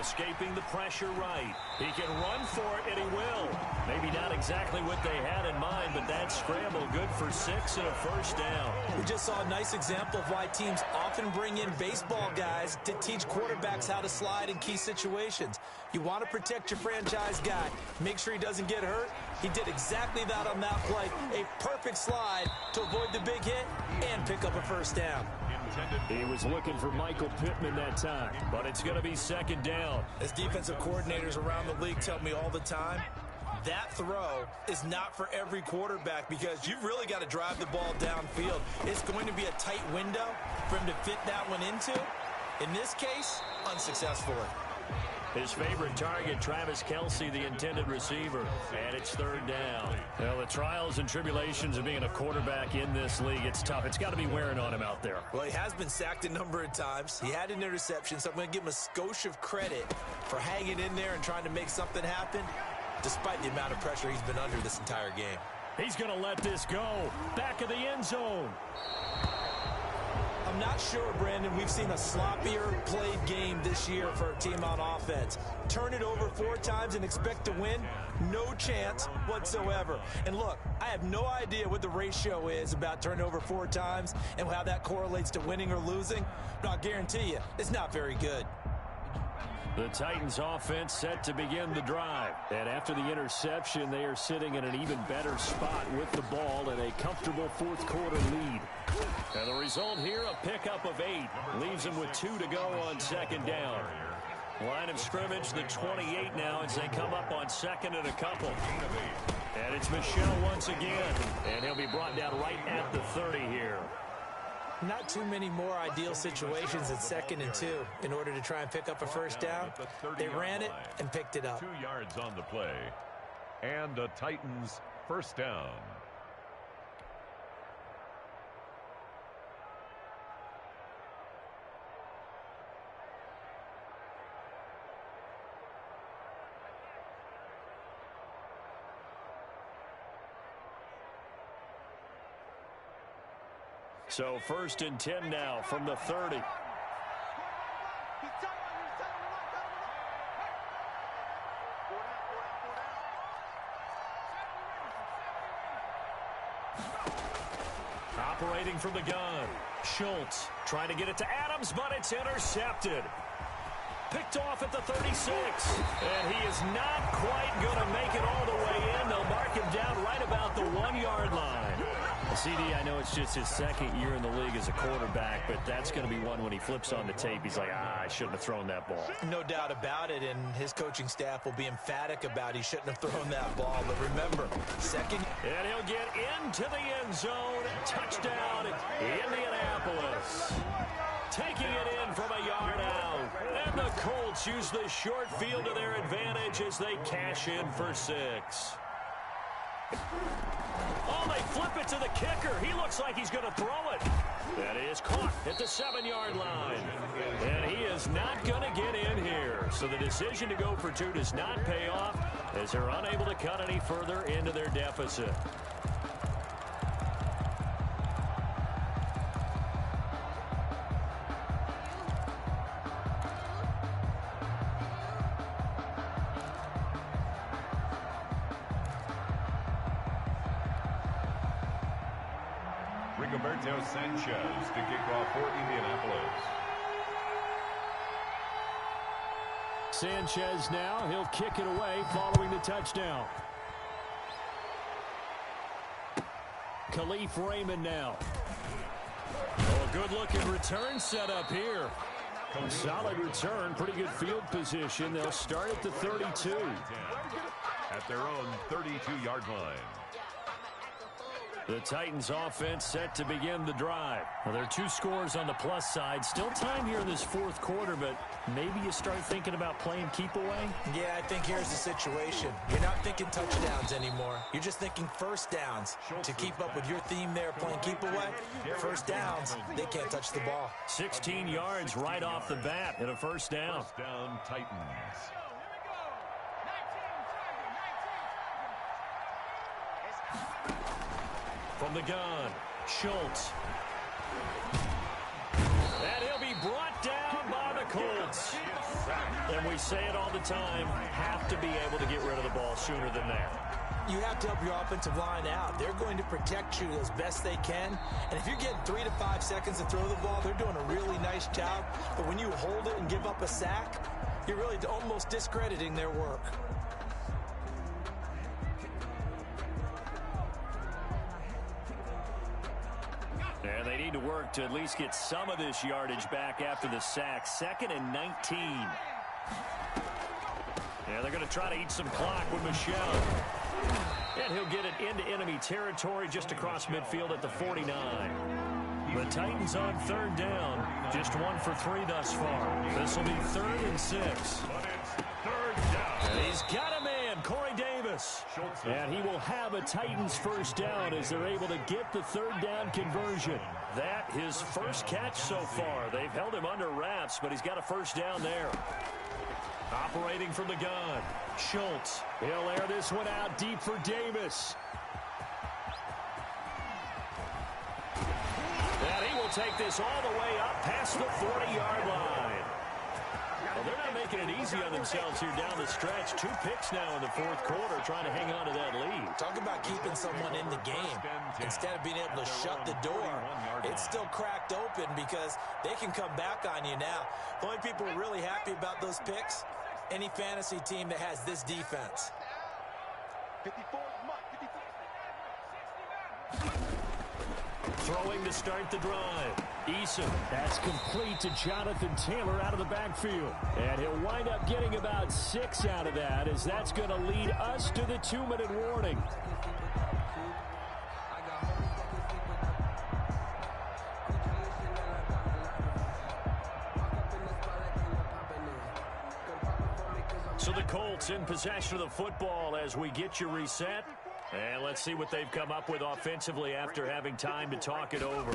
Escaping the pressure right. He can run for it, and he will. Maybe not exactly what they had in mind, but that scramble good for 6 and a first down. We just saw a nice example of why teams often bring in baseball guys to teach quarterbacks how to slide in key situations. You want to protect your franchise guy. Make sure he doesn't get hurt. He did exactly that on that play. A perfect slide to avoid the big hit and pick up a first down. He was looking for Michael Pittman that time, but it's going to be second down. As defensive coordinators around the league tell me all the time, that throw is not for every quarterback because you've really got to drive the ball downfield. It's going to be a tight window for him to fit that one into. In this case, unsuccessfully. His favorite target, Travis Kelce, the intended receiver. And it's third down. Well, the trials and tribulations of being a quarterback in this league, it's tough. It's got to be wearing on him out there. Well, he has been sacked a number of times. He had an interception, so I'm going to give him a skosh of credit for hanging in there and trying to make something happen, despite the amount of pressure he's been under this entire game. He's going to let this go. Back of the end zone. I'm not sure, Brandon, we've seen a sloppier played game this year for a team on offense. Turn it over 4 times and expect to win? No chance whatsoever. And look, I have no idea what the ratio is about turning over 4 times and how that correlates to winning or losing, but I'll guarantee you, it's not very good. The Titans offense set to begin the drive. And after the interception, they are sitting in an even better spot with the ball and a comfortable fourth quarter lead. And the result here, a pickup of 8. Leaves them with 2 to go on second down. Line of scrimmage, the 28 now as they come up on second and a couple. And it's Michel once again. And he'll be brought down right at the 30 here. Not too many more ideal situations at 2nd and 2 in order to try and pick up a first down. They ran it and picked it up. 2 yards on the play. And the Titans first down. So 1st and 10 now from the 30. Operating from the gun. Schultz trying to get it to Adams, but it's intercepted. Picked off at the 36. And he is not quite going to make it all the way in. They'll mark him down right about the 1-yard line. CD, I know it's just his 2nd year in the league as a quarterback, but that's going to be one when he flips on the tape. He's like, I shouldn't have thrown that ball. No doubt about it, and his coaching staff will be emphatic about he shouldn't have thrown that ball. But remember, 2nd. And he'll get into the end zone. Touchdown, Indianapolis. Taking it in from a yard out. And the Colts use the short field to their advantage as they cash in for 6. Oh, they flip it to the kicker. He looks like he's going to throw it. That is caught at the 7-yard line. And he is not going to get in here. So the decision to go for 2 does not pay off as they're unable to cut any further into their deficit. Rigoberto Sanchez to kick off for Indianapolis. Sanchez now, he'll kick it away following the touchdown. Khalif Raymond now. Oh, a good-looking return set up here. Solid return, pretty good field position. They'll start at the 32. At their own 32-yard line. The Titans offense set to begin the drive. Well, there are 2 scores on the plus side. Still time here in this fourth quarter, but maybe you start thinking about playing keep away? Yeah, I think here's the situation. You're not thinking touchdowns anymore. You're just thinking first downs. To keep up with your theme there, playing keep away, first downs, they can't touch the ball. 16 yards right off the bat and a first down. First down, Titans. From the gun, Schultz. And he'll be brought down by the Colts. And we say it all the time, have to be able to get rid of the ball sooner than that. You have to help your offensive line out. They're going to protect you as best they can. And if you're getting 3 to 5 seconds to throw the ball, they're doing a really nice job. But when you hold it and give up a sack, you're really almost discrediting their work. And they need to work to at least get some of this yardage back after the sack. 2nd and 19. Yeah, they're going to try to eat some clock with Michel. And he'll get it into enemy territory just across midfield at the 49. The Titans on 3rd down. Just 1 for 3 thus far. This will be 3rd and 6. But it's 3rd down. And he's got a man, Corey Davis. And he will have a Titans first down as they're able to get the 3rd down conversion. That his first catch so far. They've held him under wraps, but he's got a first down there. Operating from the gun, Schultz. He'll air this one out deep for Davis. And he will take this all the way up past the 40-yard line. Well, they're not making it easy on themselves here down the stretch. 2 picks now in the fourth quarter trying to hang on to that lead. Talk about keeping someone in the game. instead of being able to shut the door, it's still cracked open because they can come back on you now. The only people really happy about those picks, any fantasy team that has this defense. 54. Throwing to start the drive. Eason, that's complete to Jonathan Taylor out of the backfield. And he'll wind up getting about 6 out of that, as that's going to lead us to the 2-minute warning. So the Colts in possession of the football as we get you reset. And let's see what they've come up with offensively after having time to talk it over.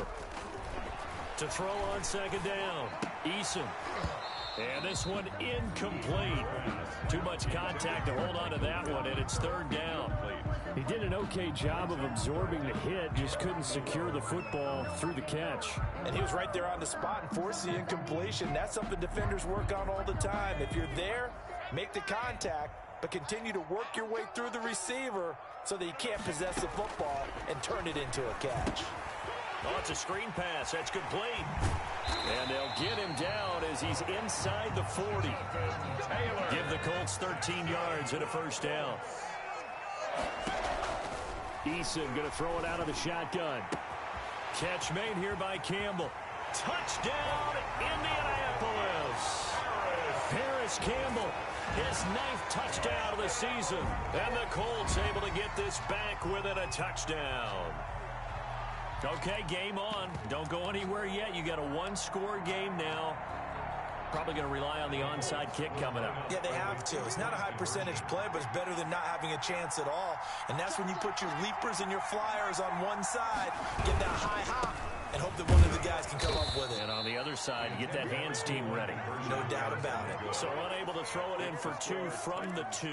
To throw on second down, Eason. And this one incomplete. Too much contact to hold on to that one, and it's third down. He did an okay job of absorbing the hit, just couldn't secure the football through the catch. And he was right there on the spot and forced the incompletion. That's something defenders work on all the time. If you're there, make the contact, but continue to work your way through the receiver so that he can't possess the football and turn it into a catch. Oh, it's a screen pass. That's complete. And they'll get him down as he's inside the 40. Give the Colts 13 yards and a first down. Eason going to throw it out of the shotgun. Catch made here by Campbell. Touchdown, Indianapolis. Paris Campbell, his 9th touchdown of the season. And the Colts able to get this back within a touchdown. Okay, game on. Don't go anywhere yet. You got a 1-score game now. Probably going to rely on the onside kick coming up. Yeah, they have to. It's not a high percentage play, but it's better than not having a chance at all. And that's when you put your leapers and your flyers on one side, get that high hop, and hope that one of the guys can come up with it. And on the other side, get that hands team ready. No doubt about it. So unable to throw it in for 2 from the 2.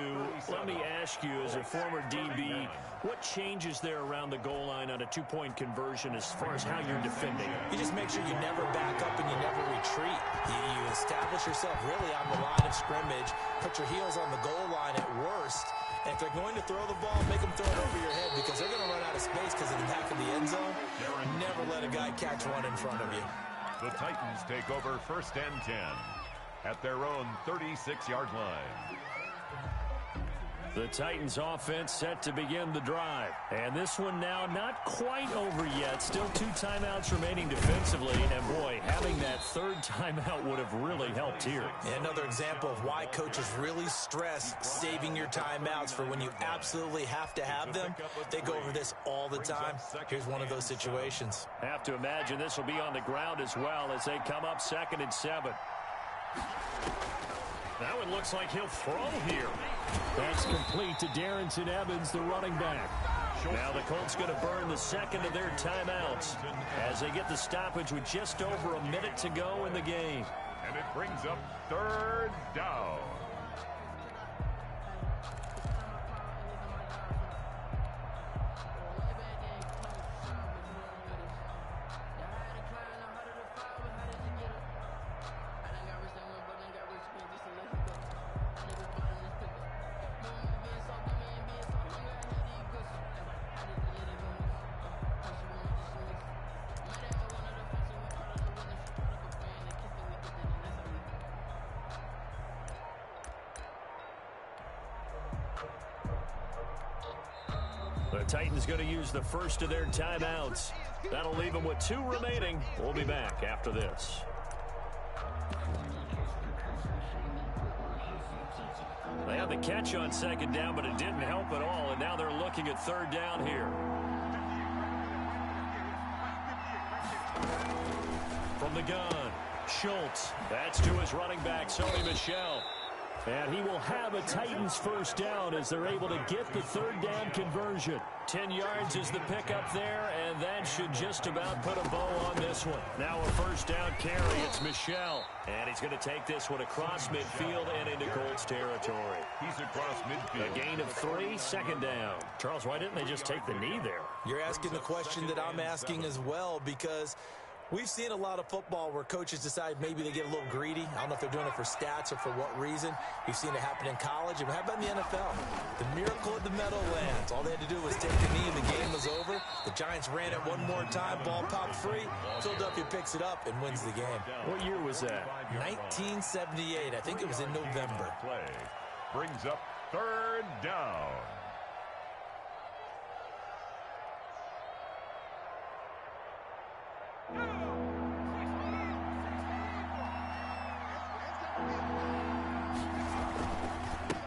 Let me ask you, as a former DB, what changes there around the goal line on a 2-point conversion as far as how you're defending? You just make sure you never back up and you never retreat. You establish yourself really on the line of scrimmage, put your heels on the goal line at worst, and if they're going to throw the ball, make them throw it over your head because they're going to run out of space because of the back of the end zone. Never let a guy catch one in front of you. The Titans take over 1st and 10 at their own 36-yard line. The Titans offense set to begin the drive. And this one now not quite over yet. Still 2 timeouts remaining defensively. And boy, having that 3rd timeout would have really helped here. Another example of why coaches really stress saving your timeouts for when you absolutely have to have them. They go over this all the time. Here's one of those situations. Have to imagine this will be on the ground as well as they come up 2nd and 7. Now it looks like he'll throw here. That's complete to Darrington Evans, the running back. Now the Colts going to burn the 2nd of their timeouts as they get the stoppage with just over a minute to go in the game. And it brings up 3rd down. The Titans going to use the 1st of their timeouts. That'll leave them with 2 remaining. We'll be back after this. They had the catch on 2nd down, but it didn't help at all, and now they're looking at 3rd down here. From the gun, Schultz. That's to his running back, Sony Michel. And he will have a Titans 1st down as they're able to get the 3rd down conversion. 10 yards is the pickup there, and that should just about put a bow on this one. Now a 1st down carry. It's Michel. And he's going to take this one across midfield and into Colts territory. He's across midfield. A gain of 3, 2nd down. Charles, why didn't they just take the knee there? You're asking the question that I'm asking as well, because we've seen a lot of football where coaches decide maybe they get a little greedy. I don't know if they're doing it for stats or for what reason. We've seen it happen in college. And how about in the NFL? The miracle of the Meadowlands. All they had to do was take the knee and the game was over. The Giants ran it one more time. Ball popped free. Philadelphia picks it up and wins the game. What year was that? 1978. I think it was in November. Play brings up third down.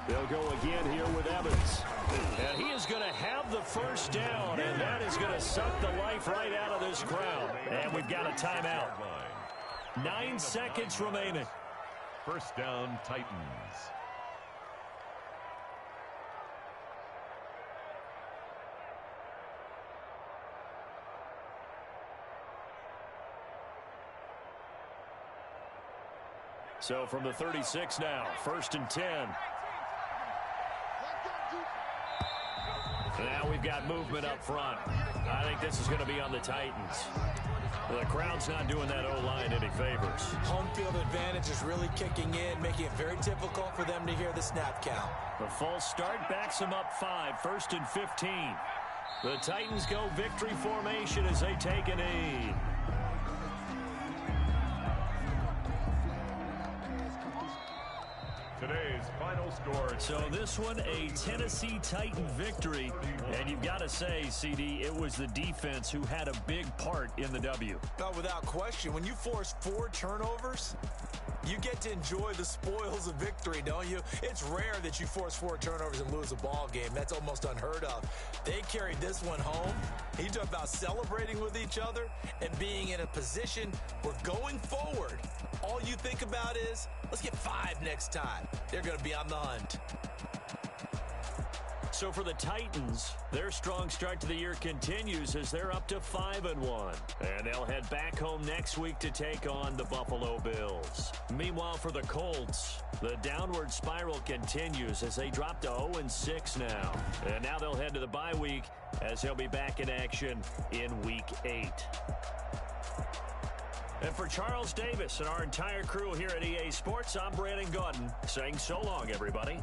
They'll go again here with Evans. And he is going to have the first down, and that is going to suck the life right out of this crowd. And we've got a timeout. 9 seconds remaining. First down, Titans. So from the 36 now, 1st and 10. Now we've got movement up front. I think this is going to be on the Titans. The crowd's not doing that O-line any favors. Home field advantage is really kicking in, making it very difficult for them to hear the snap count. The false start backs them up 5, 1st and 15. The Titans go victory formation as they take a knee. Today's final score. So this one, a Tennessee Titan victory. And you've got to say, CD, it was the defense who had a big part in the W. No, without question. When you force 4 turnovers, you get to enjoy the spoils of victory, don't you? It's rare that you force 4 turnovers and lose a ball game. That's almost unheard of. They carried this one home. He talked about celebrating with each other and being in a position where going forward, all you think about is, let's get 5 next time. They're going to be on the hunt. So for the Titans, their strong start to the year continues as they're up to 5-1. And they'll head back home next week to take on the Buffalo Bills. Meanwhile, for the Colts, the downward spiral continues as they drop to 0-6 now. And now they'll head to the bye week as they'll be back in action in Week 8. And for Charles Davis and our entire crew here at EA Sports, I'm Brandon Gaudin saying so long, everybody.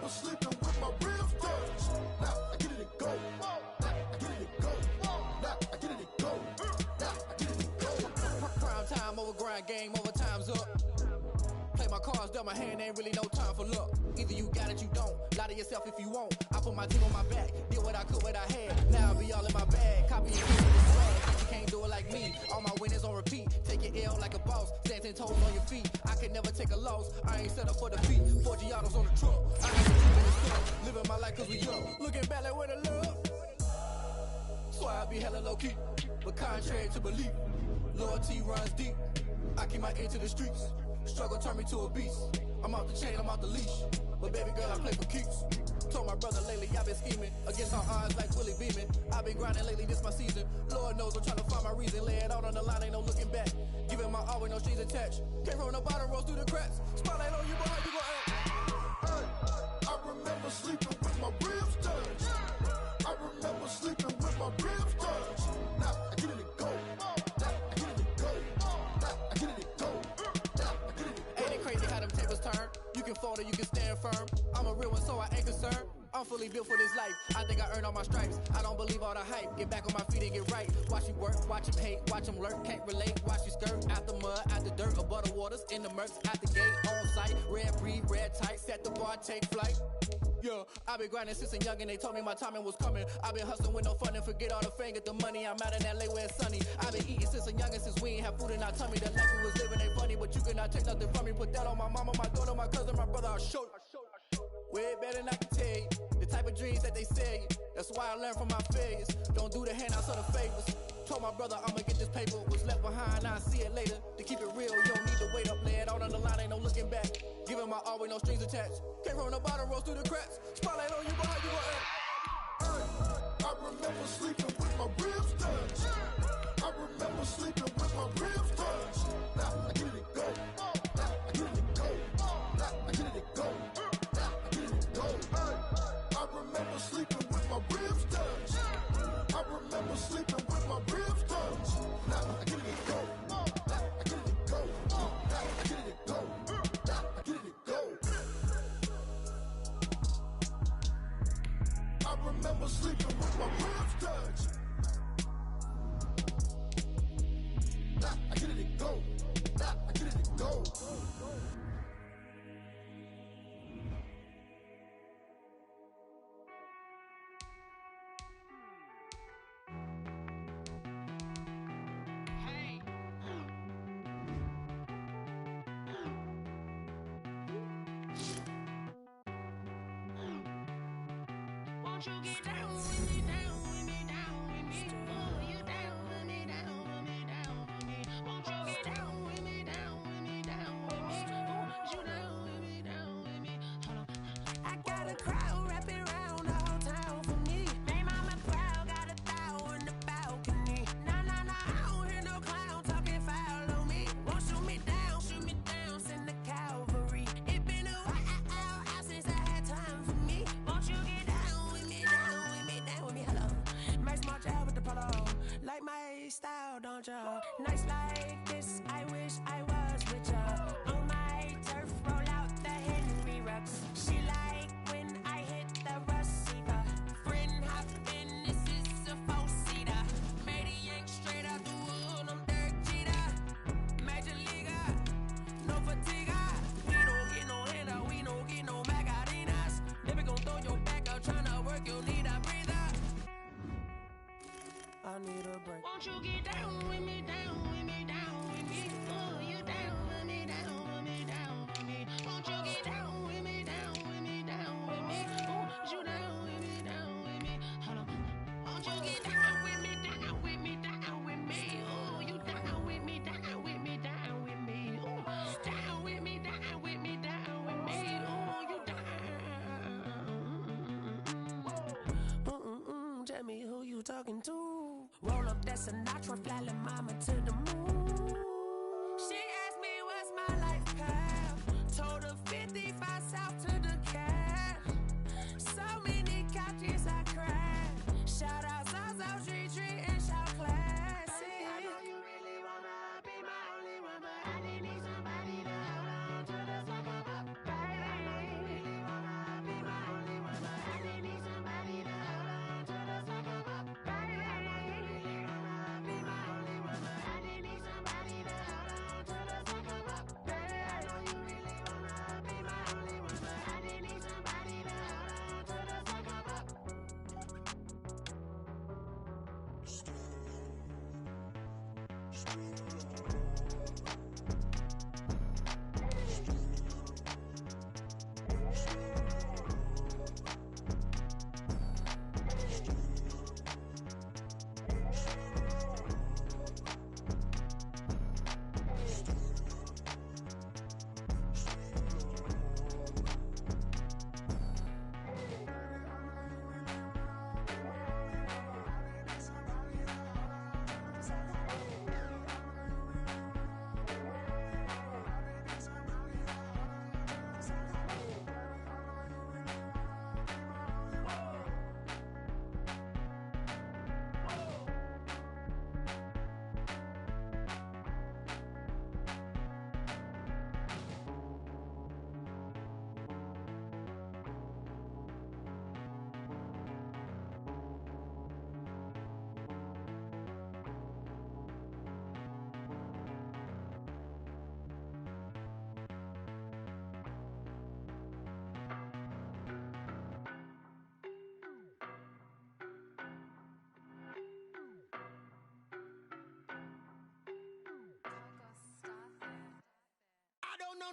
remember sleeping with my ribs touched. Now I get it and go. Now I get it and go. Now I get it and go. Now I get it and go. Prime time over grind game, over time's up. Play my cards, dealt my hand, ain't really no time for luck. Either you got it, you don't. Lie to yourself if you won't. I put my team on my back, did what I could, what I had. Now I'll be all in my bag. Copy and paste the swag. You can't do it like me. All my winners on repeat. Take your L like a boss. Stand 10 toes on your feet. I can never take a loss. I ain't set up for defeat. 4 Giottos on the truck. I ain't keeping it stuck. Living my life cause we young. Looking back like where the love. So I be hella low key. But contrary to belief, loyalty runs deep. I keep my ear to the streets. Struggle turned me to a beast. I'm off the chain, I'm off the leash. But baby girl, I play for keeps. Told my brother lately, I've been scheming against all odds like Willie Beeman. I've been grinding lately, this my season. Lord knows I'm trying to find my reason. Lay it out on the line, ain't no looking back. Giving my all with no strings attached. Came from the bottom, rose through the cracks. Spotlight on you, but how you gon' act? Hey, I remember sleeping with my ribs touched. I remember sleeping with my ribs touched. Now I get it and go. Now I get it and go. Now I get it and go. Now I get it and go. Ain't it crazy how them tables turn? You can fold or you can stand firm. I'm a real one, so I ain't concerned. I'm fully built for this life. I think I earned all my stripes. I don't believe all the hype. Get back on my feet and get right. Watch you work, watch you hate, watch them lurk. Can't relate, watch you skirt. Out the mud, out the dirt, above the waters, in the murks, out the gate, on site. Red breed, red tight, set the bar, take flight. Yeah, I been grinding since a youngin', they told me my timing was coming. I been hustling with no fun and forget all the fame, get the money. I'm out in LA where it's sunny. I been eating since a youngin', since we ain't have food in our tummy. The life we was living ain't funny, but you cannot take nothing from me. Put that on my mama, my daughter, my cousin, my brother, I'll show you. Way better than I can tell you. The type of dreams that they sell you. That's why I learned from my failures. Don't do the handouts or the favors. Told my brother I'ma get this paper. Was left behind, I'll see it later. To keep it real, you don't need to wait up. Lay it out on the line, ain't no looking back. Giving my all with no strings attached. Came from the bottom, rose through the cracks. Spotlight on you, but how you gon' act? Hey, I remember sleeping with my ribs touched. I remember sleeping with my ribs touched. Now I get it and go. Now I get it and go. Now I get it and go. Now I get it and go. Hey, I remember sleeping with my ribs touched. I remember sleeping with my ribs touched. Now I get it and go. Now I get it and go. Now I get it and go. Now I get it and go. I remember sleeping with my ribs touched. Now I get it and go. Now I get it and go. Won't you get down with me, down with me, down with me? Oh, you down with me, down with me, down with me. Won't you get down with me, down with me, down with me? Oh, you down with me, down with me? Hold on. I got a crowd wrapping around the whole town for me. May mama proud, got a thou in the balcony. Nah, I don't hear no clown talking foul on me. Won't shoot me down, send the cavalry. It been a while since I had time for me. Won't you get down with me, down with me, down with me? Hello. Nice march out with the polo. Like my style, don't ya? Nice like this, I wish I was with ya. On my turf, roll out the Henry Rux. She like when I hit the receiver. Friend hop in, this is a four-seater. Made a yank straight out the wood, I'm Derek Jeter. Major leaguer, no fatigue. We don't get no handout, we don't get no Macarinas. Never gon' throw your back out, tryna work, you need a breather. I need a break. Won't you get down with me, down with me, down with me? Oh, you down with me, down with me, down with me. Won't you get down with me, down with me, down with me? Oh, you down with me, down with me? Hold on. Won't you get down with me, down with me, down with me? Oh, you down with me, down with me, down with me? Oh, down with me, down with me, down with me? Oh, you down. Tell me who you talking to. Roll up that Sinatra, fly la mama to the moon. She asked me what's my life path. Told her 55 south to the cat. So many couches I cried. Shout out South Street and shout classy. I know you really wanna be my only one, but I didn't need somebody to hold on to the sucker up. Baby, I know you really wanna be my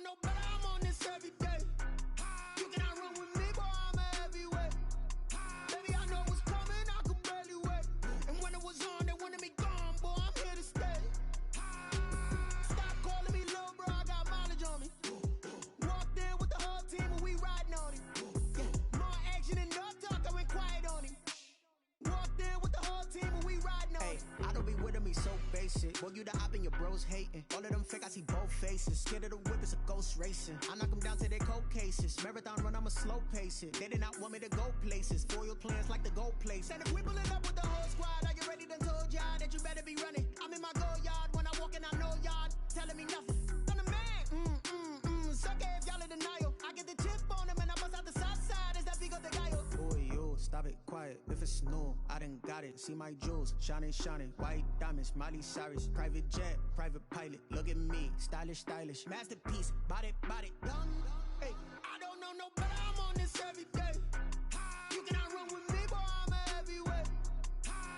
no better, I'm on this every day. You cannot run with me, boy, I'm a heavyweight. Baby, I know what's coming, I could barely wait. And when it was on, they wanted me gone, boy, I'm here to stay. Stop calling me little bro, I got mileage on me. Walked in with the whole team and we riding on him. Yeah, more action and no talk, I went quiet on him. Walked in with the whole team and we riding on him. I don't be with him, he's so basic. Boy, you the op and your bros hating. All of them fake, I see both faces. Scared of the whip, it's a ghost racing. I knock them down to their cold cases. Marathon run, I'ma slow pace it. They did not want me to go places. Foil plans like the gold place. And if we pulling up with the whole squad, I get ready to told y'all that you better be running. I'm in my go yard. When I walk in, I know y'all telling me nothing. I'm the man. Suck it if y'all in denial. I get the chip on them and I bust out the south side. Is that big of the guy? Boy, yo, stop it, quiet. If it's new, I done got it. See my jewels, shining, white diamonds, Miley Cyrus, private jet, private pilot. Look at me, stylish, masterpiece, body, young. Hey, I don't know no better. I'm on this every day. You cannot run with me, boy, I'm a heavyweight.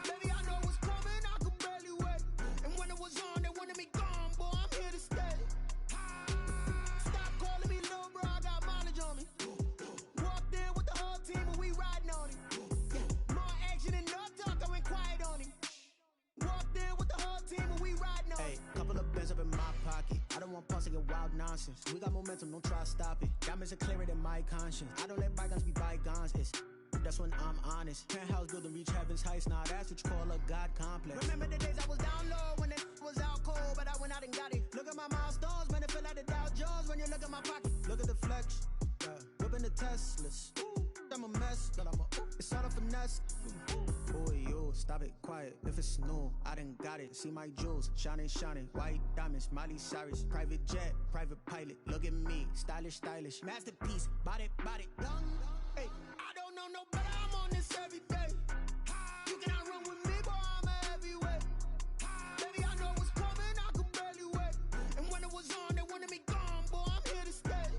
Baby, I know what's coming, I could barely wait. And when it was on, they wanted me gone, boy, I'm here to stay. Stop calling me little bro, I got mileage on me. Walked in with the whole team and we riding on him. Yeah, more action and no talk, I went quiet on him. Walked in with the whole team and we riding on him. Hey, couple of bins up in my pocket. I don't want pause to get wild nonsense. We got momentum, don't try to stop it. Diamonds are clearer than my conscience. I don't let bygones be bygones. That's when I'm honest. Penthouse building, reach heaven's heights. Now that's what you call a God complex. Remember the days I was down low when it was out cold, but I went out and got it. Look at my milestones, man, it feel like the Dow Jones when you look at my pocket. Look at the flex, yeah. Whipping the Teslas. I'm a mess, but it's all a finesse. Boy, yo, stop it, quiet. If it's new, I done got it. See my jewels, shining, white diamonds, Miley Cyrus, private jet, private pilot. Look at me, stylish, masterpiece, body, young. Hey, I don't know no better. I'm on this every day. You cannot run with me, boy, I'm a heavyweight. Baby, I know what's coming, I could barely wait. And when it was on, they wanted me gone, boy, I'm here to stay.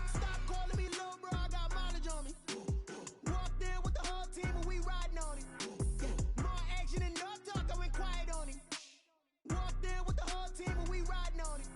Stop calling me little bro, I got mileage on me. Walked in with the whole team and we riding on him. Yeah, more action and no talk, I went quiet on him. Walked in with the whole team and we riding on him.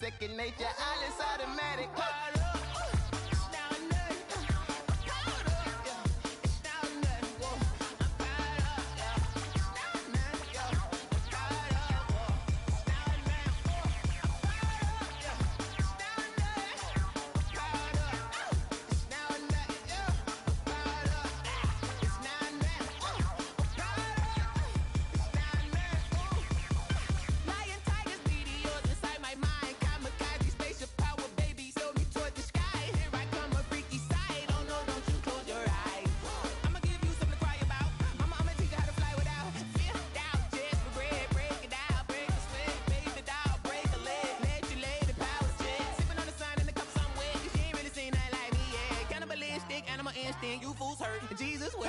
second nature. All is automatic. You fools hurt. Jesus will.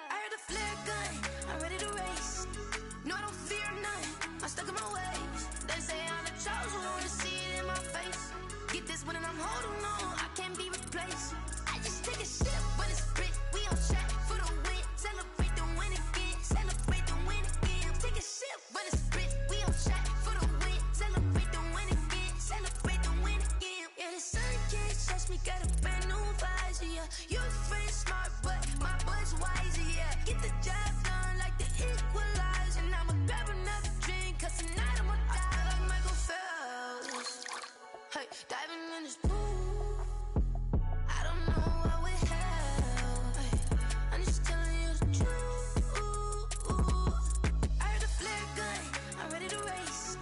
I heard the flare gun, I'm ready to race. No, I don't fear none, I'm stuck in my ways. They say I'm the chosen one, to see it in my face. Get this one and I'm holding on, I can't be replaced. I just take a sip when it's split, we on track for the win. Celebrate the win again, celebrate the win again. Take a sip when it's split, we on track for the win. Celebrate the win again, celebrate the win again. Yeah, the sun can't touch me, got a brand new visor, yeah. You're a friend smart, but my boy's wiser, yeah. Get the job done like the equalizer. And I'ma grab another drink, cause tonight I'ma die like Michael Phelps. Hey, diving in this pool, I don't know what we have. Hey, I'm just telling you the truth. I heard the flare gun, I'm ready to race.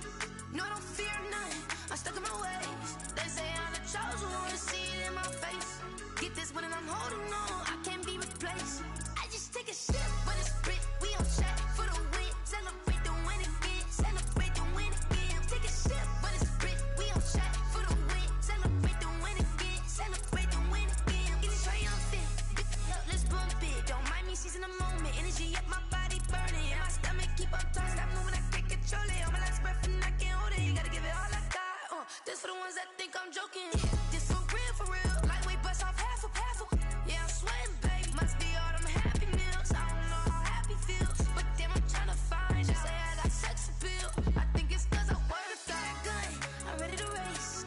No, I don't fear none, I'm stuck in my ways. They say I'm the chosen one, to see it in my face. Get this one and I'm holding on, I can't be replaced. I just take a sip when it's split, we on track for the win. Celebrate the win again, celebrate the win again. Take a sip when it's split, we on track for the win. Celebrate the win again, celebrate the win again. Get it triumphant, let's bump it. Don't mind me seizing the moment, energy up my body burning. And my stomach keep up tight, stop moving, I can't control it. On my last breath and I can't hold it, you gotta give it all I got. This for the ones that think I'm joking. This for real. Lightweight bust off half a. Yeah, I'm sweating, baby. Must be all them happy meals. I don't know how happy feels, but damn, I'm trying to find out. Say I got sex appeal. I think it's cause I wear the fire gun. I'm ready to race.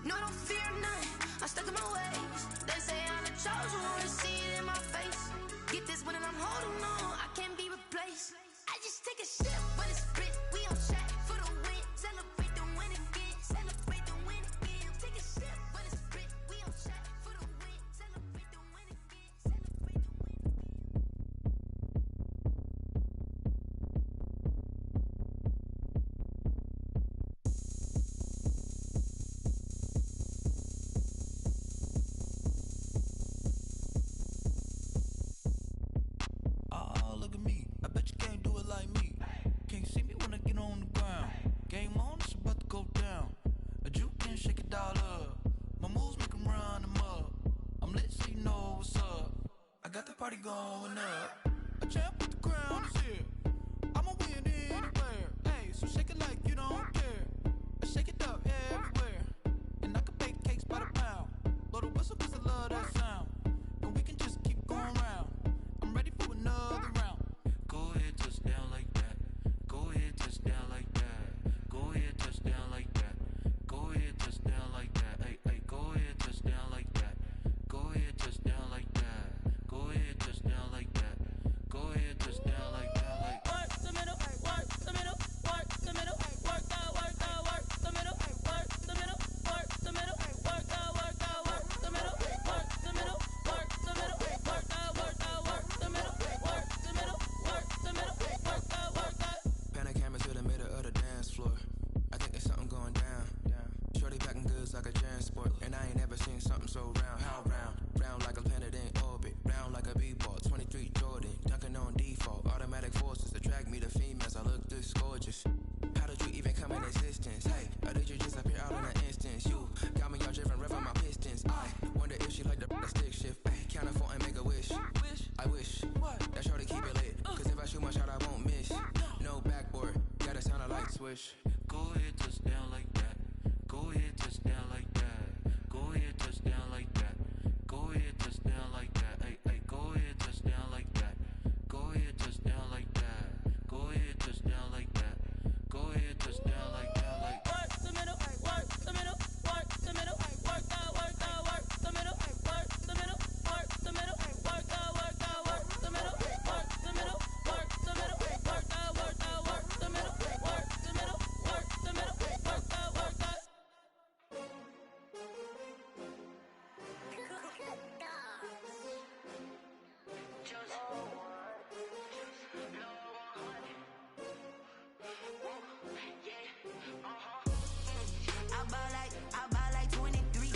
No, I don't fear none, I'm stuck in my ways. They say I'm the chosen one, to see it in my face. Get this one and I'm holding on, I can't be replaced. I just take a sip when it's split, we on track for the win. Celebrate the win again, celebrate the win again. Take a sip when it's split, we on track for the win. Celebrate the win again, celebrate the win again. Oh, look at me. I bet you can't do it like me. Can't see me when I get on the ground. Game on, it's about to go down. A juke can shake it all up. My moves make 'em run them up. I'm lit so you know what's up. I got the party going up. A champ with the crown is here. I'ma win anywhere. Hey, so shake it like you don't care. I shake it up everywhere. And I can bake cakes by the pound. Blow the whistle 'cause I love that sound. And we can just keep going round. too much hard, I won't miss. No backboard, gotta sound a light switch. Go ahead, touchdown like that. Go ahead, touchdown like that. Go ahead, touchdown like that. Go ahead, touchdown like that. Hey, hey, go ahead, touchdown like that. Go ahead, touchdown like that. Go ahead, touchdown like that. Go ahead, touchdown like that. Like work the middle, work the middle, work the middle, work the middle, work the middle, work the middle, work the middle, work the middle, work the middle, work the middle, work the middle, work the middle, work the middle, work the middle, work the. I buy like 23.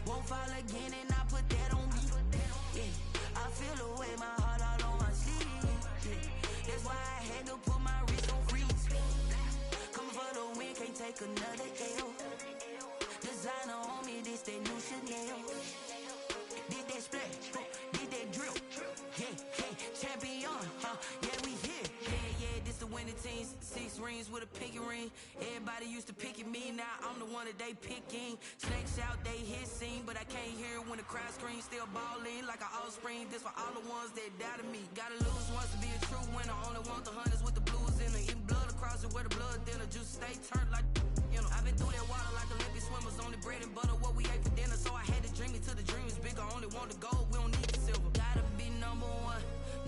Won't fall again and I put that on me. Yeah, I feel away my heart all on my sleeve. Yeah, that's why I had to put my wrist on freeze. Coming for the win, can't take another L. Designer on me, this that new Chanel. Did that splash, did that drill. Yeah, champion, yeah, we here. Yeah, this the winning team. 6 rings with a pinky ring. Everybody used to pick at me, now I'm the one that they picking. Snakes out, they hit scene, but I can't hear when the crowd screams. Still balling like an offspring. This for all the ones that doubted me. Gotta lose once to be a true winner. Only want the hunters with the blues in it. Eating blood across it where the blood dinner. Juice stay turned like, you know. I've been through that water like Olympic swimmers. Only bread and butter, what we ate for dinner. So I had to dream it till the dream is bigger. Only want the gold, we don't need the silver. Gotta be number 1,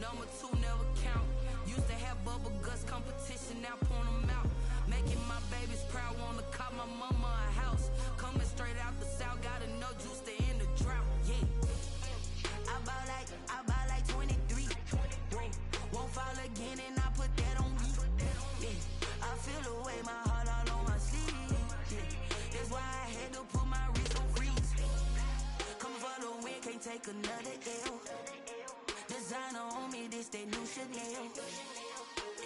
number 2 never count. Used to have bubble guts competition, now point them out. Making my babies proud, wanna cop my mama a house. Coming straight out the south, got enough juice to end the drought. Yeah, I buy like 23. Won't fall again and I put that on me. Yeah, I feel away my heart all on my sleeve. Yeah, that's why I had to put my wrist on freeze. Coming for the win, can't take another L. Designer on me, this that new Chanel.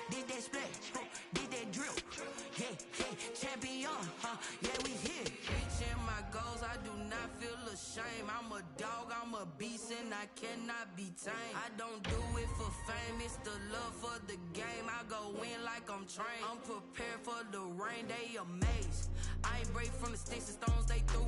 Did that splash, did that drill. Yeah, champion, yeah, we here. Reaching my goals, I do not feel ashamed. I'm a dog, I'm a beast, and I cannot be tamed. I don't do it for fame, it's the love for the game. I go in like I'm trained. I'm prepared for the rain, they amazed. I ain't break from the sticks and stones they threw.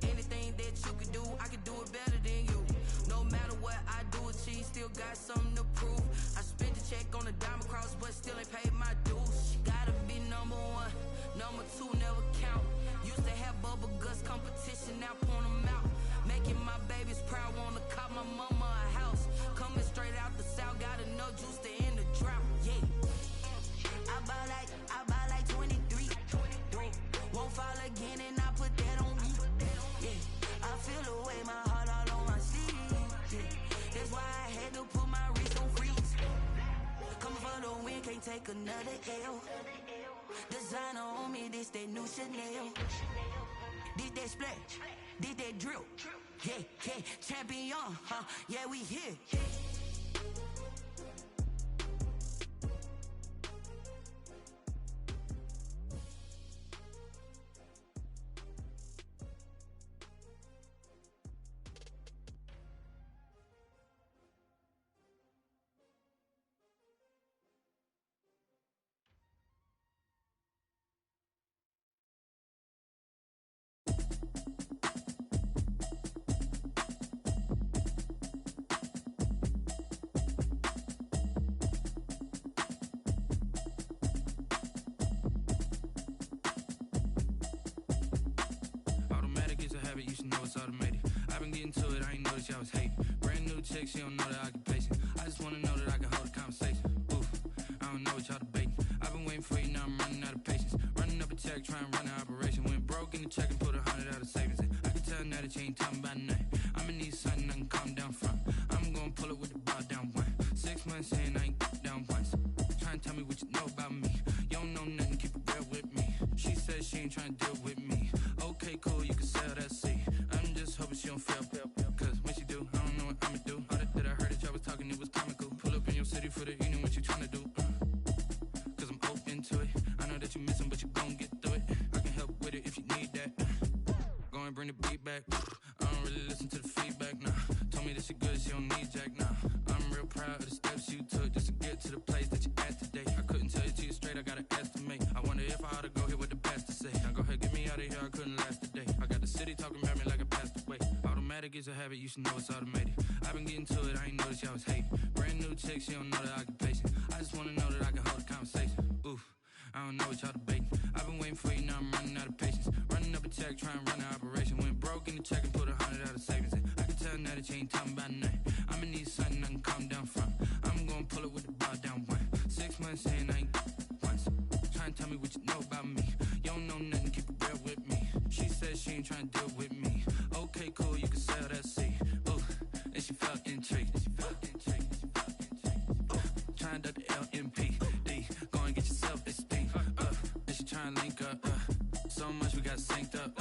Anything that you could do, I could do it better than you. No matter what I do, achieve, still got something to prove. I spent the check on a diamond cross, but still ain't paid my dues. Gotta be number 1, number 2 never count. Used to have bubble guts competition, now point them out. Making my babies proud, wanna cop my mama a house. Coming straight out the south, got enough juice to end the drought. Yeah, I buy like 23. Won't fall again and I put that on me. Yeah, I feel away my heart all on my sleeve. Yeah, that's why I had to put my wrist on freeze. Coming for the win, can't take another L. Designer on me, this that new Chanel. Did that splash, did that drill. Yeah, champion, yeah, we here. You should know it's automated. I've been getting to it, I ain't noticed y'all was hating. Brand new chick, she don't know the occupation. I just wanna know that I can hold a conversation. Oof, I don't know what y'all debating. I've been waiting for you, now I'm running out of patience. Running up a check, trying to run an operation. Went broke in the check and put 100 out of savings in. I can tell now that you ain't talking about nothing. I'ma need something I can calm down from. I'm gonna pull it with the bar down 1. 6 months in, I ain't down once. Trying to tell me what you know about me. You don't know nothing, keep it real with me. She said she ain't trying to deal with me. Okay, cool, you can sell that seat. I'm just hoping she don't fail. Cause when she do, I don't know what I'ma do. All that I heard that y'all was talking, it was comical. Pull up in your city for the evening, what you trying to do? Cause I'm open to it. I know that you missing, but you gon' get through it. I can help with it if you need that. Go and bring the beat back. I don't really listen to the feedback, nah. Told me that she good, she don't need jack, nah. I'm real proud. proud of the steps you took just to get to the place that you're at today. I couldn't tell you to you straight, I gotta estimate. I wonder if I ought to go here with the past to say. Now go ahead, get me out of here, I couldn't last a day. I got the city talking about me like I passed away. Automatic is a habit, you should know it's automated. I've been getting to it, I ain't noticed y'all was hating. Brand new chick, she don't know the occupation. I just wanna know that I can hold a conversation. Oof, I don't know what y'all debating. I've been waiting for you, now I'm running out of patience. Running up a check, trying to run an operation. Went broke in the check and put 100 out of savings in. I can tell now that you ain't talking about nothing. I'ma need something I can calm down from. I'm gonna pull it with the bar down one. 6 months in, I ain't once. Trying to tell me what you know about me. You don't know nothing, keep it real with me. She said she ain't trying to deal with me. Okay, cool, you can sell that seed. Ooh, and she felt intrigued. Trying to the LMPD. Go and get yourself this thing. And she trying to link up. So much we got synced up.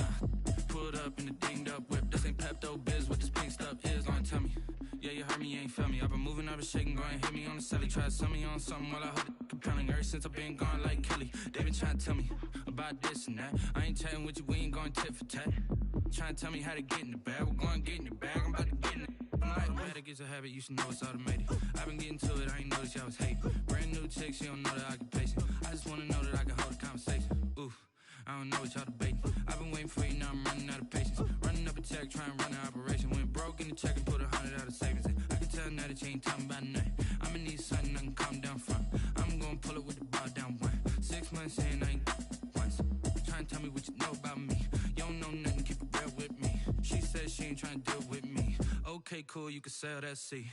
Pulled up in the dinged up whip. This ain't Pepto Biz, what this pink stuff is. Go and tell me. Yeah, you heard me, you ain't felt me. I've been moving, I've been shaking, go and hit me on the celly. Try to sell me on something while I hold it compelling. Ever since I've been gone like Kelly, they been trying to tell me about this and that. I ain't chatting with you, we ain't going tit for tat. Trying to tell me how to get in the bag. We're going to get in the bag, I'm about to get in it. Automatic is a habit, you should know it's automated. I've been getting to it, I ain't noticed y'all was hating. Brand new chick, she don't know the occupation. I just wanna know that I can hold a conversation. Oof, I don't know what y'all debating. I've been waiting for you, now I'm running out of patience. Running up a check, trying to run an operation. Went broke in the check and put 100 out of savings in. I can tell now that you ain't talking about nothing. I'ma need something I can calm down from. I'm gonna pull it with the bar down one. 6 months in, I ain't once. Trying to tell me what you know about me. You don't know nothing, keep it real with me. She said she ain't trying to deal with me. Okay, cool, you can sell that seed.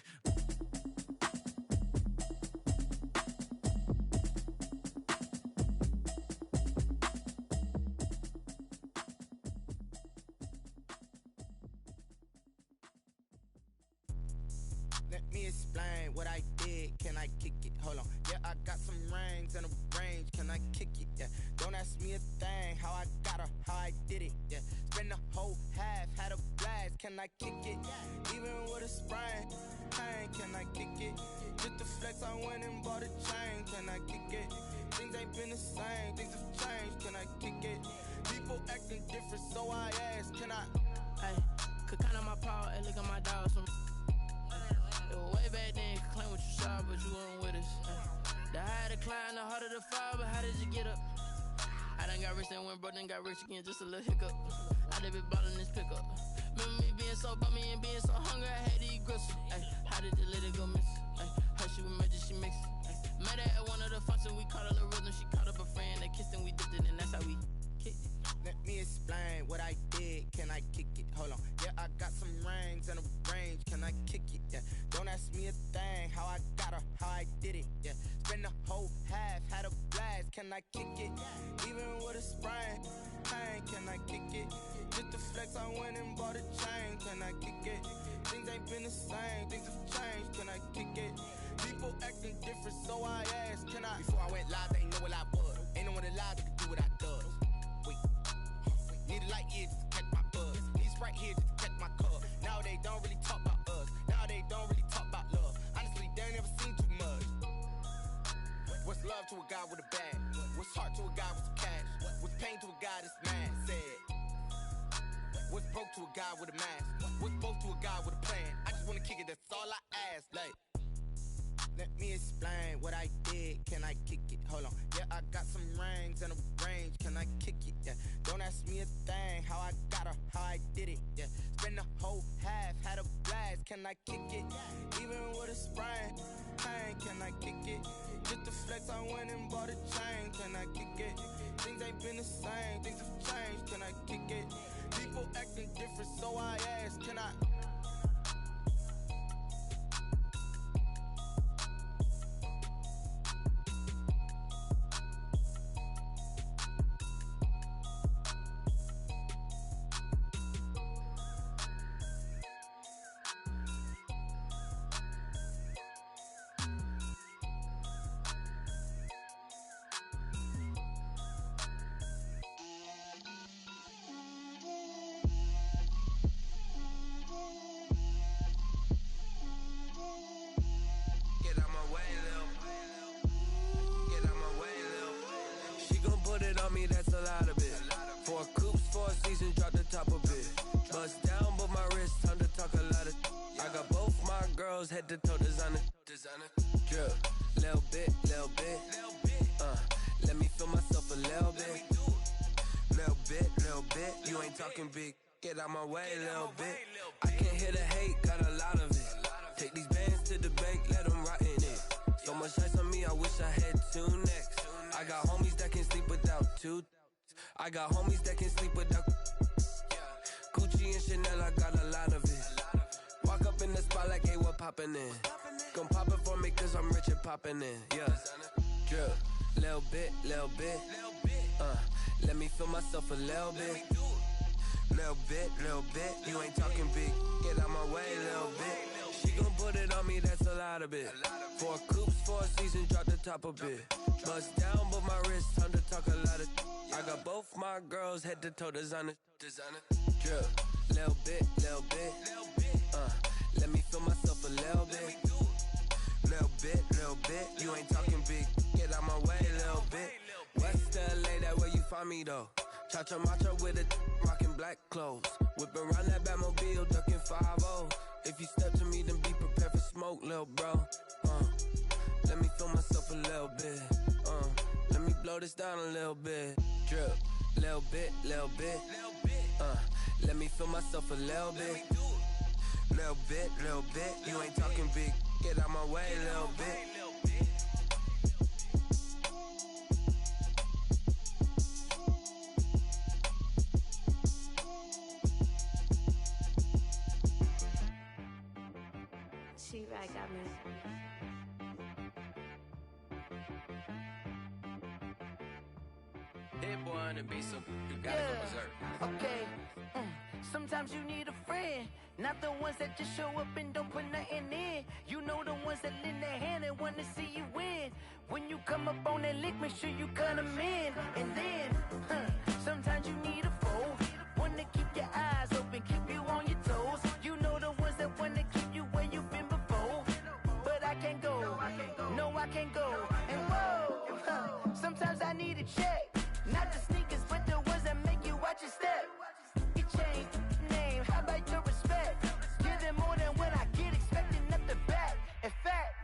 Let me explain what I did. Can I kick it? Hold on. Yeah, I got some rings and a range. Can I kick it? Yeah. Don't ask me a thing. How I got her, how I did it. Yeah. Spend the whole half, had a blast. Can I kick it? Even with a sprain. Pain, can I kick it? Just the flex, I went and bought a chain. Can I kick it? Things ain't been the same. Things have changed. Can I kick it? People acting different, so I ask. Can I? Hey, could count on my power and look at my dogs from. It was way back then, could claim what you saw, but you weren't with us. The higher the climb, the harder the fall, but how did you get up? I done got rich and went broke, then got rich again, just a little hiccup. I done been ballin' this pickup. Remember me being so bummy and being so hungry, I had to eat gristle. Ay, how did the lady go miss? Ay, her she was magic, she mixed. Met her at one of the functions, we caught a little rhythm, she caught up a friend, they kissed and we dipped it, and that's how we kicked it. Let me explain what I did. Can I kick it? Hold on. Yeah, I got some rings and a range. Can I kick it? Yeah. Don't ask me a thing. How I got her, how I did it. Yeah. Spend the whole half, had a blast. Can I kick it? Even with a sprain. Pain, can I kick it? Just the flex, I went and bought a chain. Can I kick it? Things ain't been the same. Things have changed. Can I kick it? People acting different, so I asked. Can I? Before I went live, they ain't know what I was. Ain't no one alive that could do what I does. Need a light here just to catch my buzz. Need Sprite here just to catch my cup. Now they don't really talk about us. Now they don't really talk about love. Honestly, they ain't never seen too much. What's love to a guy with a bag? What's heart to a guy with some cash? What's pain to a guy that's mad? Said. What's broke to a guy with a mask? What's both to a guy with a plan? I just wanna kick it, that's all I ask. Like, let me explain what I did. Can I kick it? Hold on. Yeah, I got some rings and a range. Can I kick it? Yeah. Don't ask me a thing. How I got her, how I did it. Yeah. Spend the whole half, had a blast. Can I kick it? Even with a sprain. Pain, can I kick it? Just the flex, I went and bought a chain. Can I kick it? Things ain't been the same. Things have changed. Can I kick it? People acting different, so I ask. Can I? That's a lot of it. 4 coops, 4 seasons, drop the top of it. Bust down, but my wrist, time to talk a lot of. I got both my girls head to toe designer. Drip, little bit. Let me feel myself a little bit. Little bit. You ain't talking big. Get out my way, little bit. I can't hear the hate, got a lot of it. Take these bands to the bank, let them rot in it. So much ice on me, I wish I had 2 necks. I got homies that can sleep without 2. I got homies that can sleep without Gucci and Chanel, I got a lot of it. Walk up in the spot like, hey, what poppin' in? Gon' pop it for me cause I'm rich and poppin' in, yeah. Drip, little bit. Let me feel myself a little bit. Little bit. You ain't talking big. Get out my way, little bit. She gon' put it on me, that's a lot of it. 4 coops, 4 seasons, drop the top a bit. Bust down, but my wrist, time to talk a lot of. I got both my girls head to toe designer. Drip, little bit. Let me feel myself a little bit. Little bit. You ain't talking big. Get out my way, little bit. West LA, that where you find me though. Cha-cha macha with a rockin' black clothes. Whip around that Batmobile, ducking 5-0. If you step to me, then be prepared for smoke, lil' bro. Let me feel myself a little bit. Let me blow this down a little bit. Drip, little bit. Let me feel myself a little bit. Little bit. You ain't talking big. Get out my way, little bit. She right, got me. Hit boy on the beat, so you gotta go berserk. Okay. Sometimes you need a friend, not the ones that just show up and don't put nothing in. You know the ones that lend their hand and wanna see you win. When you come up on that lick, make sure you cut them in. And then, sometimes you need a foe, one to keep your eyes open, keep you on your toes. You know the ones that wanna keep you where you've been before. But I can't go, no I can't go. And whoa, sometimes I need a check. Not the sneakers, but the ones that make you watch your step. It changed name, how about your respect? Give them more than what I get, expecting nothing back. In fact,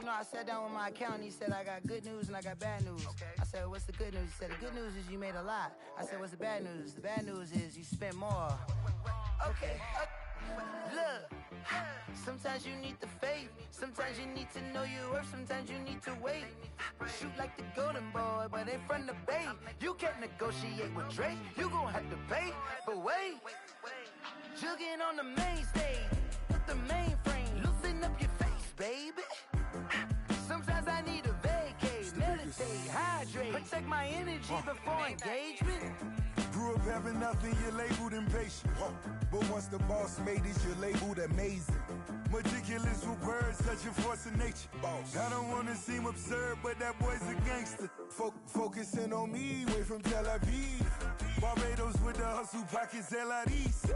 you know, I sat down with my accountant, he said, I got good news and I got bad news. I said, what's the good news? He said, the good news is you made a lot. I said, what's the bad news? The bad news is you spent more. Okay. Look, sometimes you need the faith, sometimes you need to know your worth, sometimes you need to wait. Shoot like the golden boy, but in front of Bay. You can't negotiate with Drake, you gon' have to pay. But wait, jugging on the main stage with the mainframe, loosen up your face, baby. Sometimes I need a vacate, meditate, hydrate, protect my energy before engagement. Grew up having nothing, you're labeled impatient. But once the boss made it, you're labeled amazing. Meticulous with words, such a force of nature. I don't wanna seem absurd, but that boy's a gangster. Focusing on me, way from Tel Aviv. Barbados with the hustle pockets, LIDs.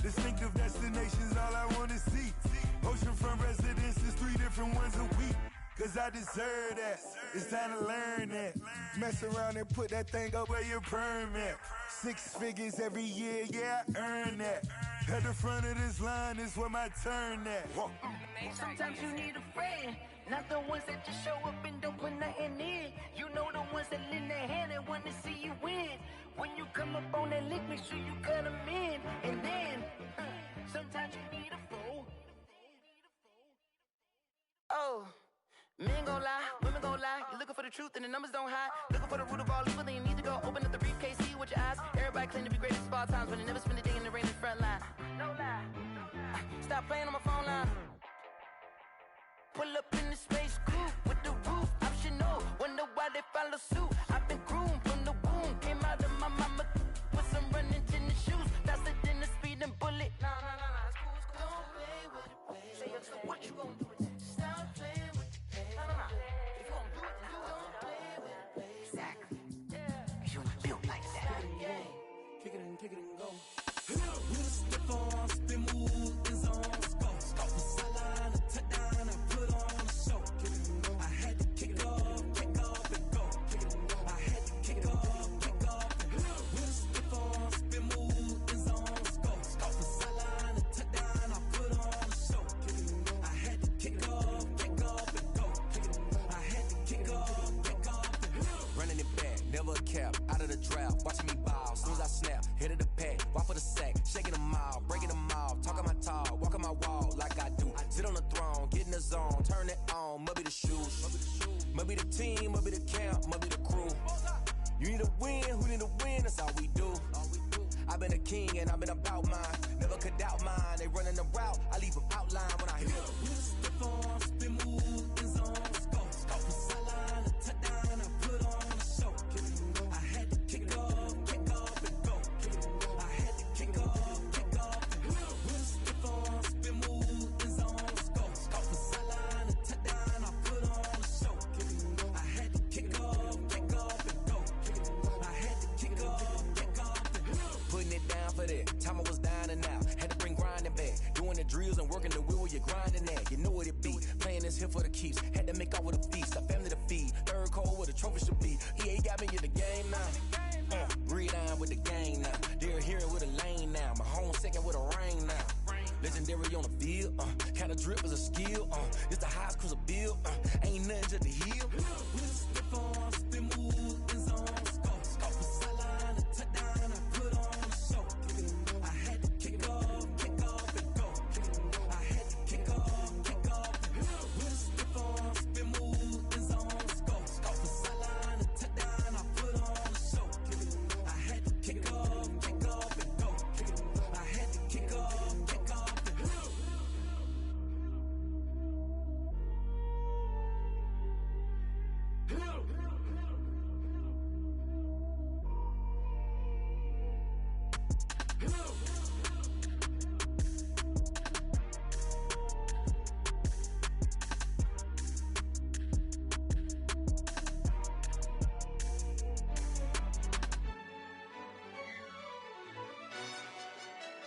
Distinctive destinations, all I wanna see. Oceanfront residences, 3 different ones a week. Cause I deserve that, it's time to learn that. Mess around and put that thing up where your perm at. 6 figures every year, yeah, I earn that. At the front of this line is where my turn at. Sometimes you need a friend, not the ones that just show up and don't put nothing in. You know the ones that lend their hand and want to see you win. When you come up on that lick, make sure you cut them in. And then, sometimes you need a foe. Oh. Men gon' lie, women gon' lie. You're looking for the truth and the numbers don't hide. Looking for the root of all evil, then you need to go open up the briefcase, see with your eyes. Everybody claim to be greatest of all times, but they never spend a day in the rain in the front line. No lie. Stop playing on my phone line. Pull up in the space coupe with the roof optional. Wonder why they follow suit. I've been groomed from the womb. Came out of my mama with some running tennis shoes. Faster than the speeding bullet. No, it's cool, it's cool. Don't play with it, play. Say so what you gon' do with it? Stop playing with it. If you gon' do it, then don't play with it. Exactly. Cause you ain't built like that. Kick it and go. With a step on, spin move, and zones, go. Sideline, a touchdown, I put on a show. I had to kick off and go. I had to kick off and the cap, out of the draft, watching me ball. Soon as I snap, hit of the pack, walk for the sack, shaking them all, breaking them all, talking my talk, walking my wall like I do. Sit on the throne, get in the zone, turn it on, must be the shoes, must be the team, must be the camp, must be the crew. You need a win, who need a win, that's all we do. I've been a king and I've been about mine, never could doubt mine. They running the route, I leave them outline when I hit them. Step on, spin, move, in zone, go. From sideline to touchdown, I put on a show. I had to kick off and go. I had to kick off and go. Step on, spin, move, in zone, go. From sideline to touchdown, I put on a show. I had to kick off and go. I had to kick off and go. Putting it down for that, time I was down and out. Had to bring grinding back, doing the drills and working the wheel where you're grinding at. You know what it be, playing this here for the keeps. Had to make out with a feast, a family to feed. Third cold where the trophy should be. EA got me in the game now. Breed on with the game now. They're hearing with a lane now. My home second with a rain now. Legendary on the field, kind of drip is a skill. It's the highest cruiser bill, ain't nothing just the hill. Step on, spin, move, in zone, go. From sideline to touchdown, I put on a show. I had to kick off and go. I had to kick off and go. Step on, spin, move, in zone, go. From sideline to touchdown, I put on a show. I had to kick off and go. I had to kick off and go.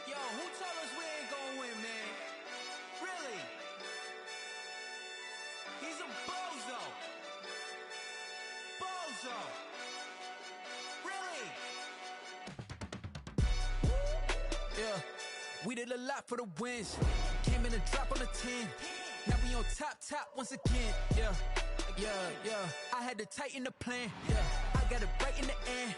Yo, who told us we ain't gonna win, man? Really? He's a bozo. Bozo. Really? Yeah, we did a lot for the wins. Came in a drop on the 10. Now we on top once again. Yeah. I had to tighten the plan. Yeah, I got it right in the end.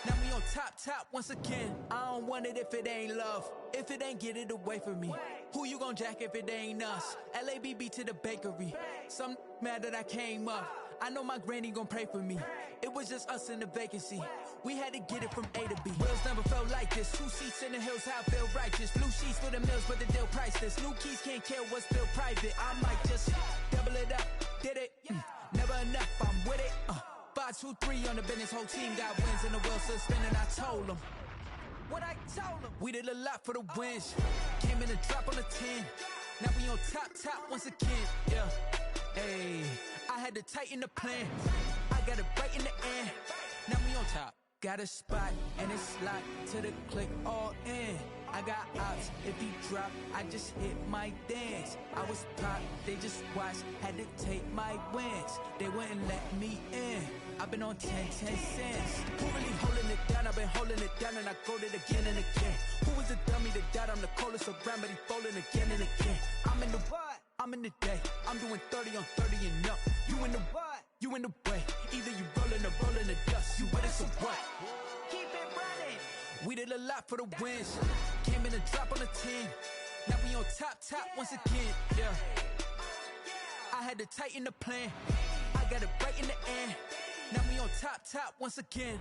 Now we on top once again. I don't want it if it ain't love. If it ain't, get it away from me. Who you gon' jack if it ain't us? LABB to the bakery. Some mad that I came up. I know my granny gon' pray for me. It was just us in the vacancy. We had to get it from A to B. Wheels never felt like this. 2 seats in the hills, how I feel righteous. Blue sheets for the mills, but the deal priceless. New keys can't kill what's still private. I might just double it up. Did it? Never enough, I'm with it. 5, 2, 3 on the business. Whole team got wins and the wheels still spinning. I told them what I told them. We did a lot for the wins. Came in a drop on the 10. Now we on top once again. Yeah. Hey, I had to tighten the plan. I got it right in the end. Now we on top. Got a spot and it's locked to the click all in. I got ops, if he drop, I just hit my dance. I was pop, they just watched, had to take my wins. They wouldn't let me in. I've been on 10 cents. Who really holding it down? I've been holding it down and I go it again and again. Who was the dummy that died? I'm the coldest around, but he folding again and again. I'm in the what? I'm in the day. I'm doing 30 on 30 and up. You in the what? You in the way. Either you rolling or rolling the dust. You with us or what? Keep it running. We did a lot for the wins. Came in a drop on the 10. Now we on top once again. Yeah. I had to tighten the plan. I got it right in the end. Now we on top once again.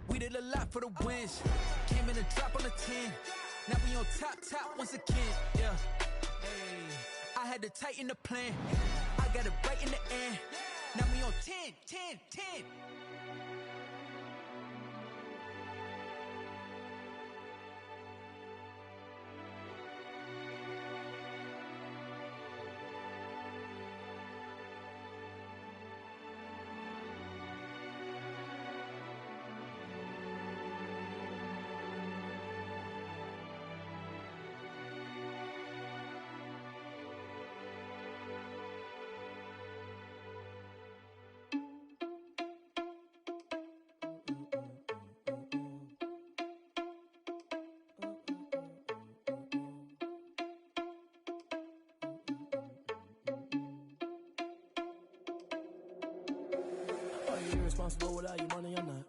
We did a lot for the wins. Came in a drop on the 10. Now we on top once again. Yeah. Hey, I had to tighten the plan. I got it right in the end. Now we on 10. irresponsible without your money or not.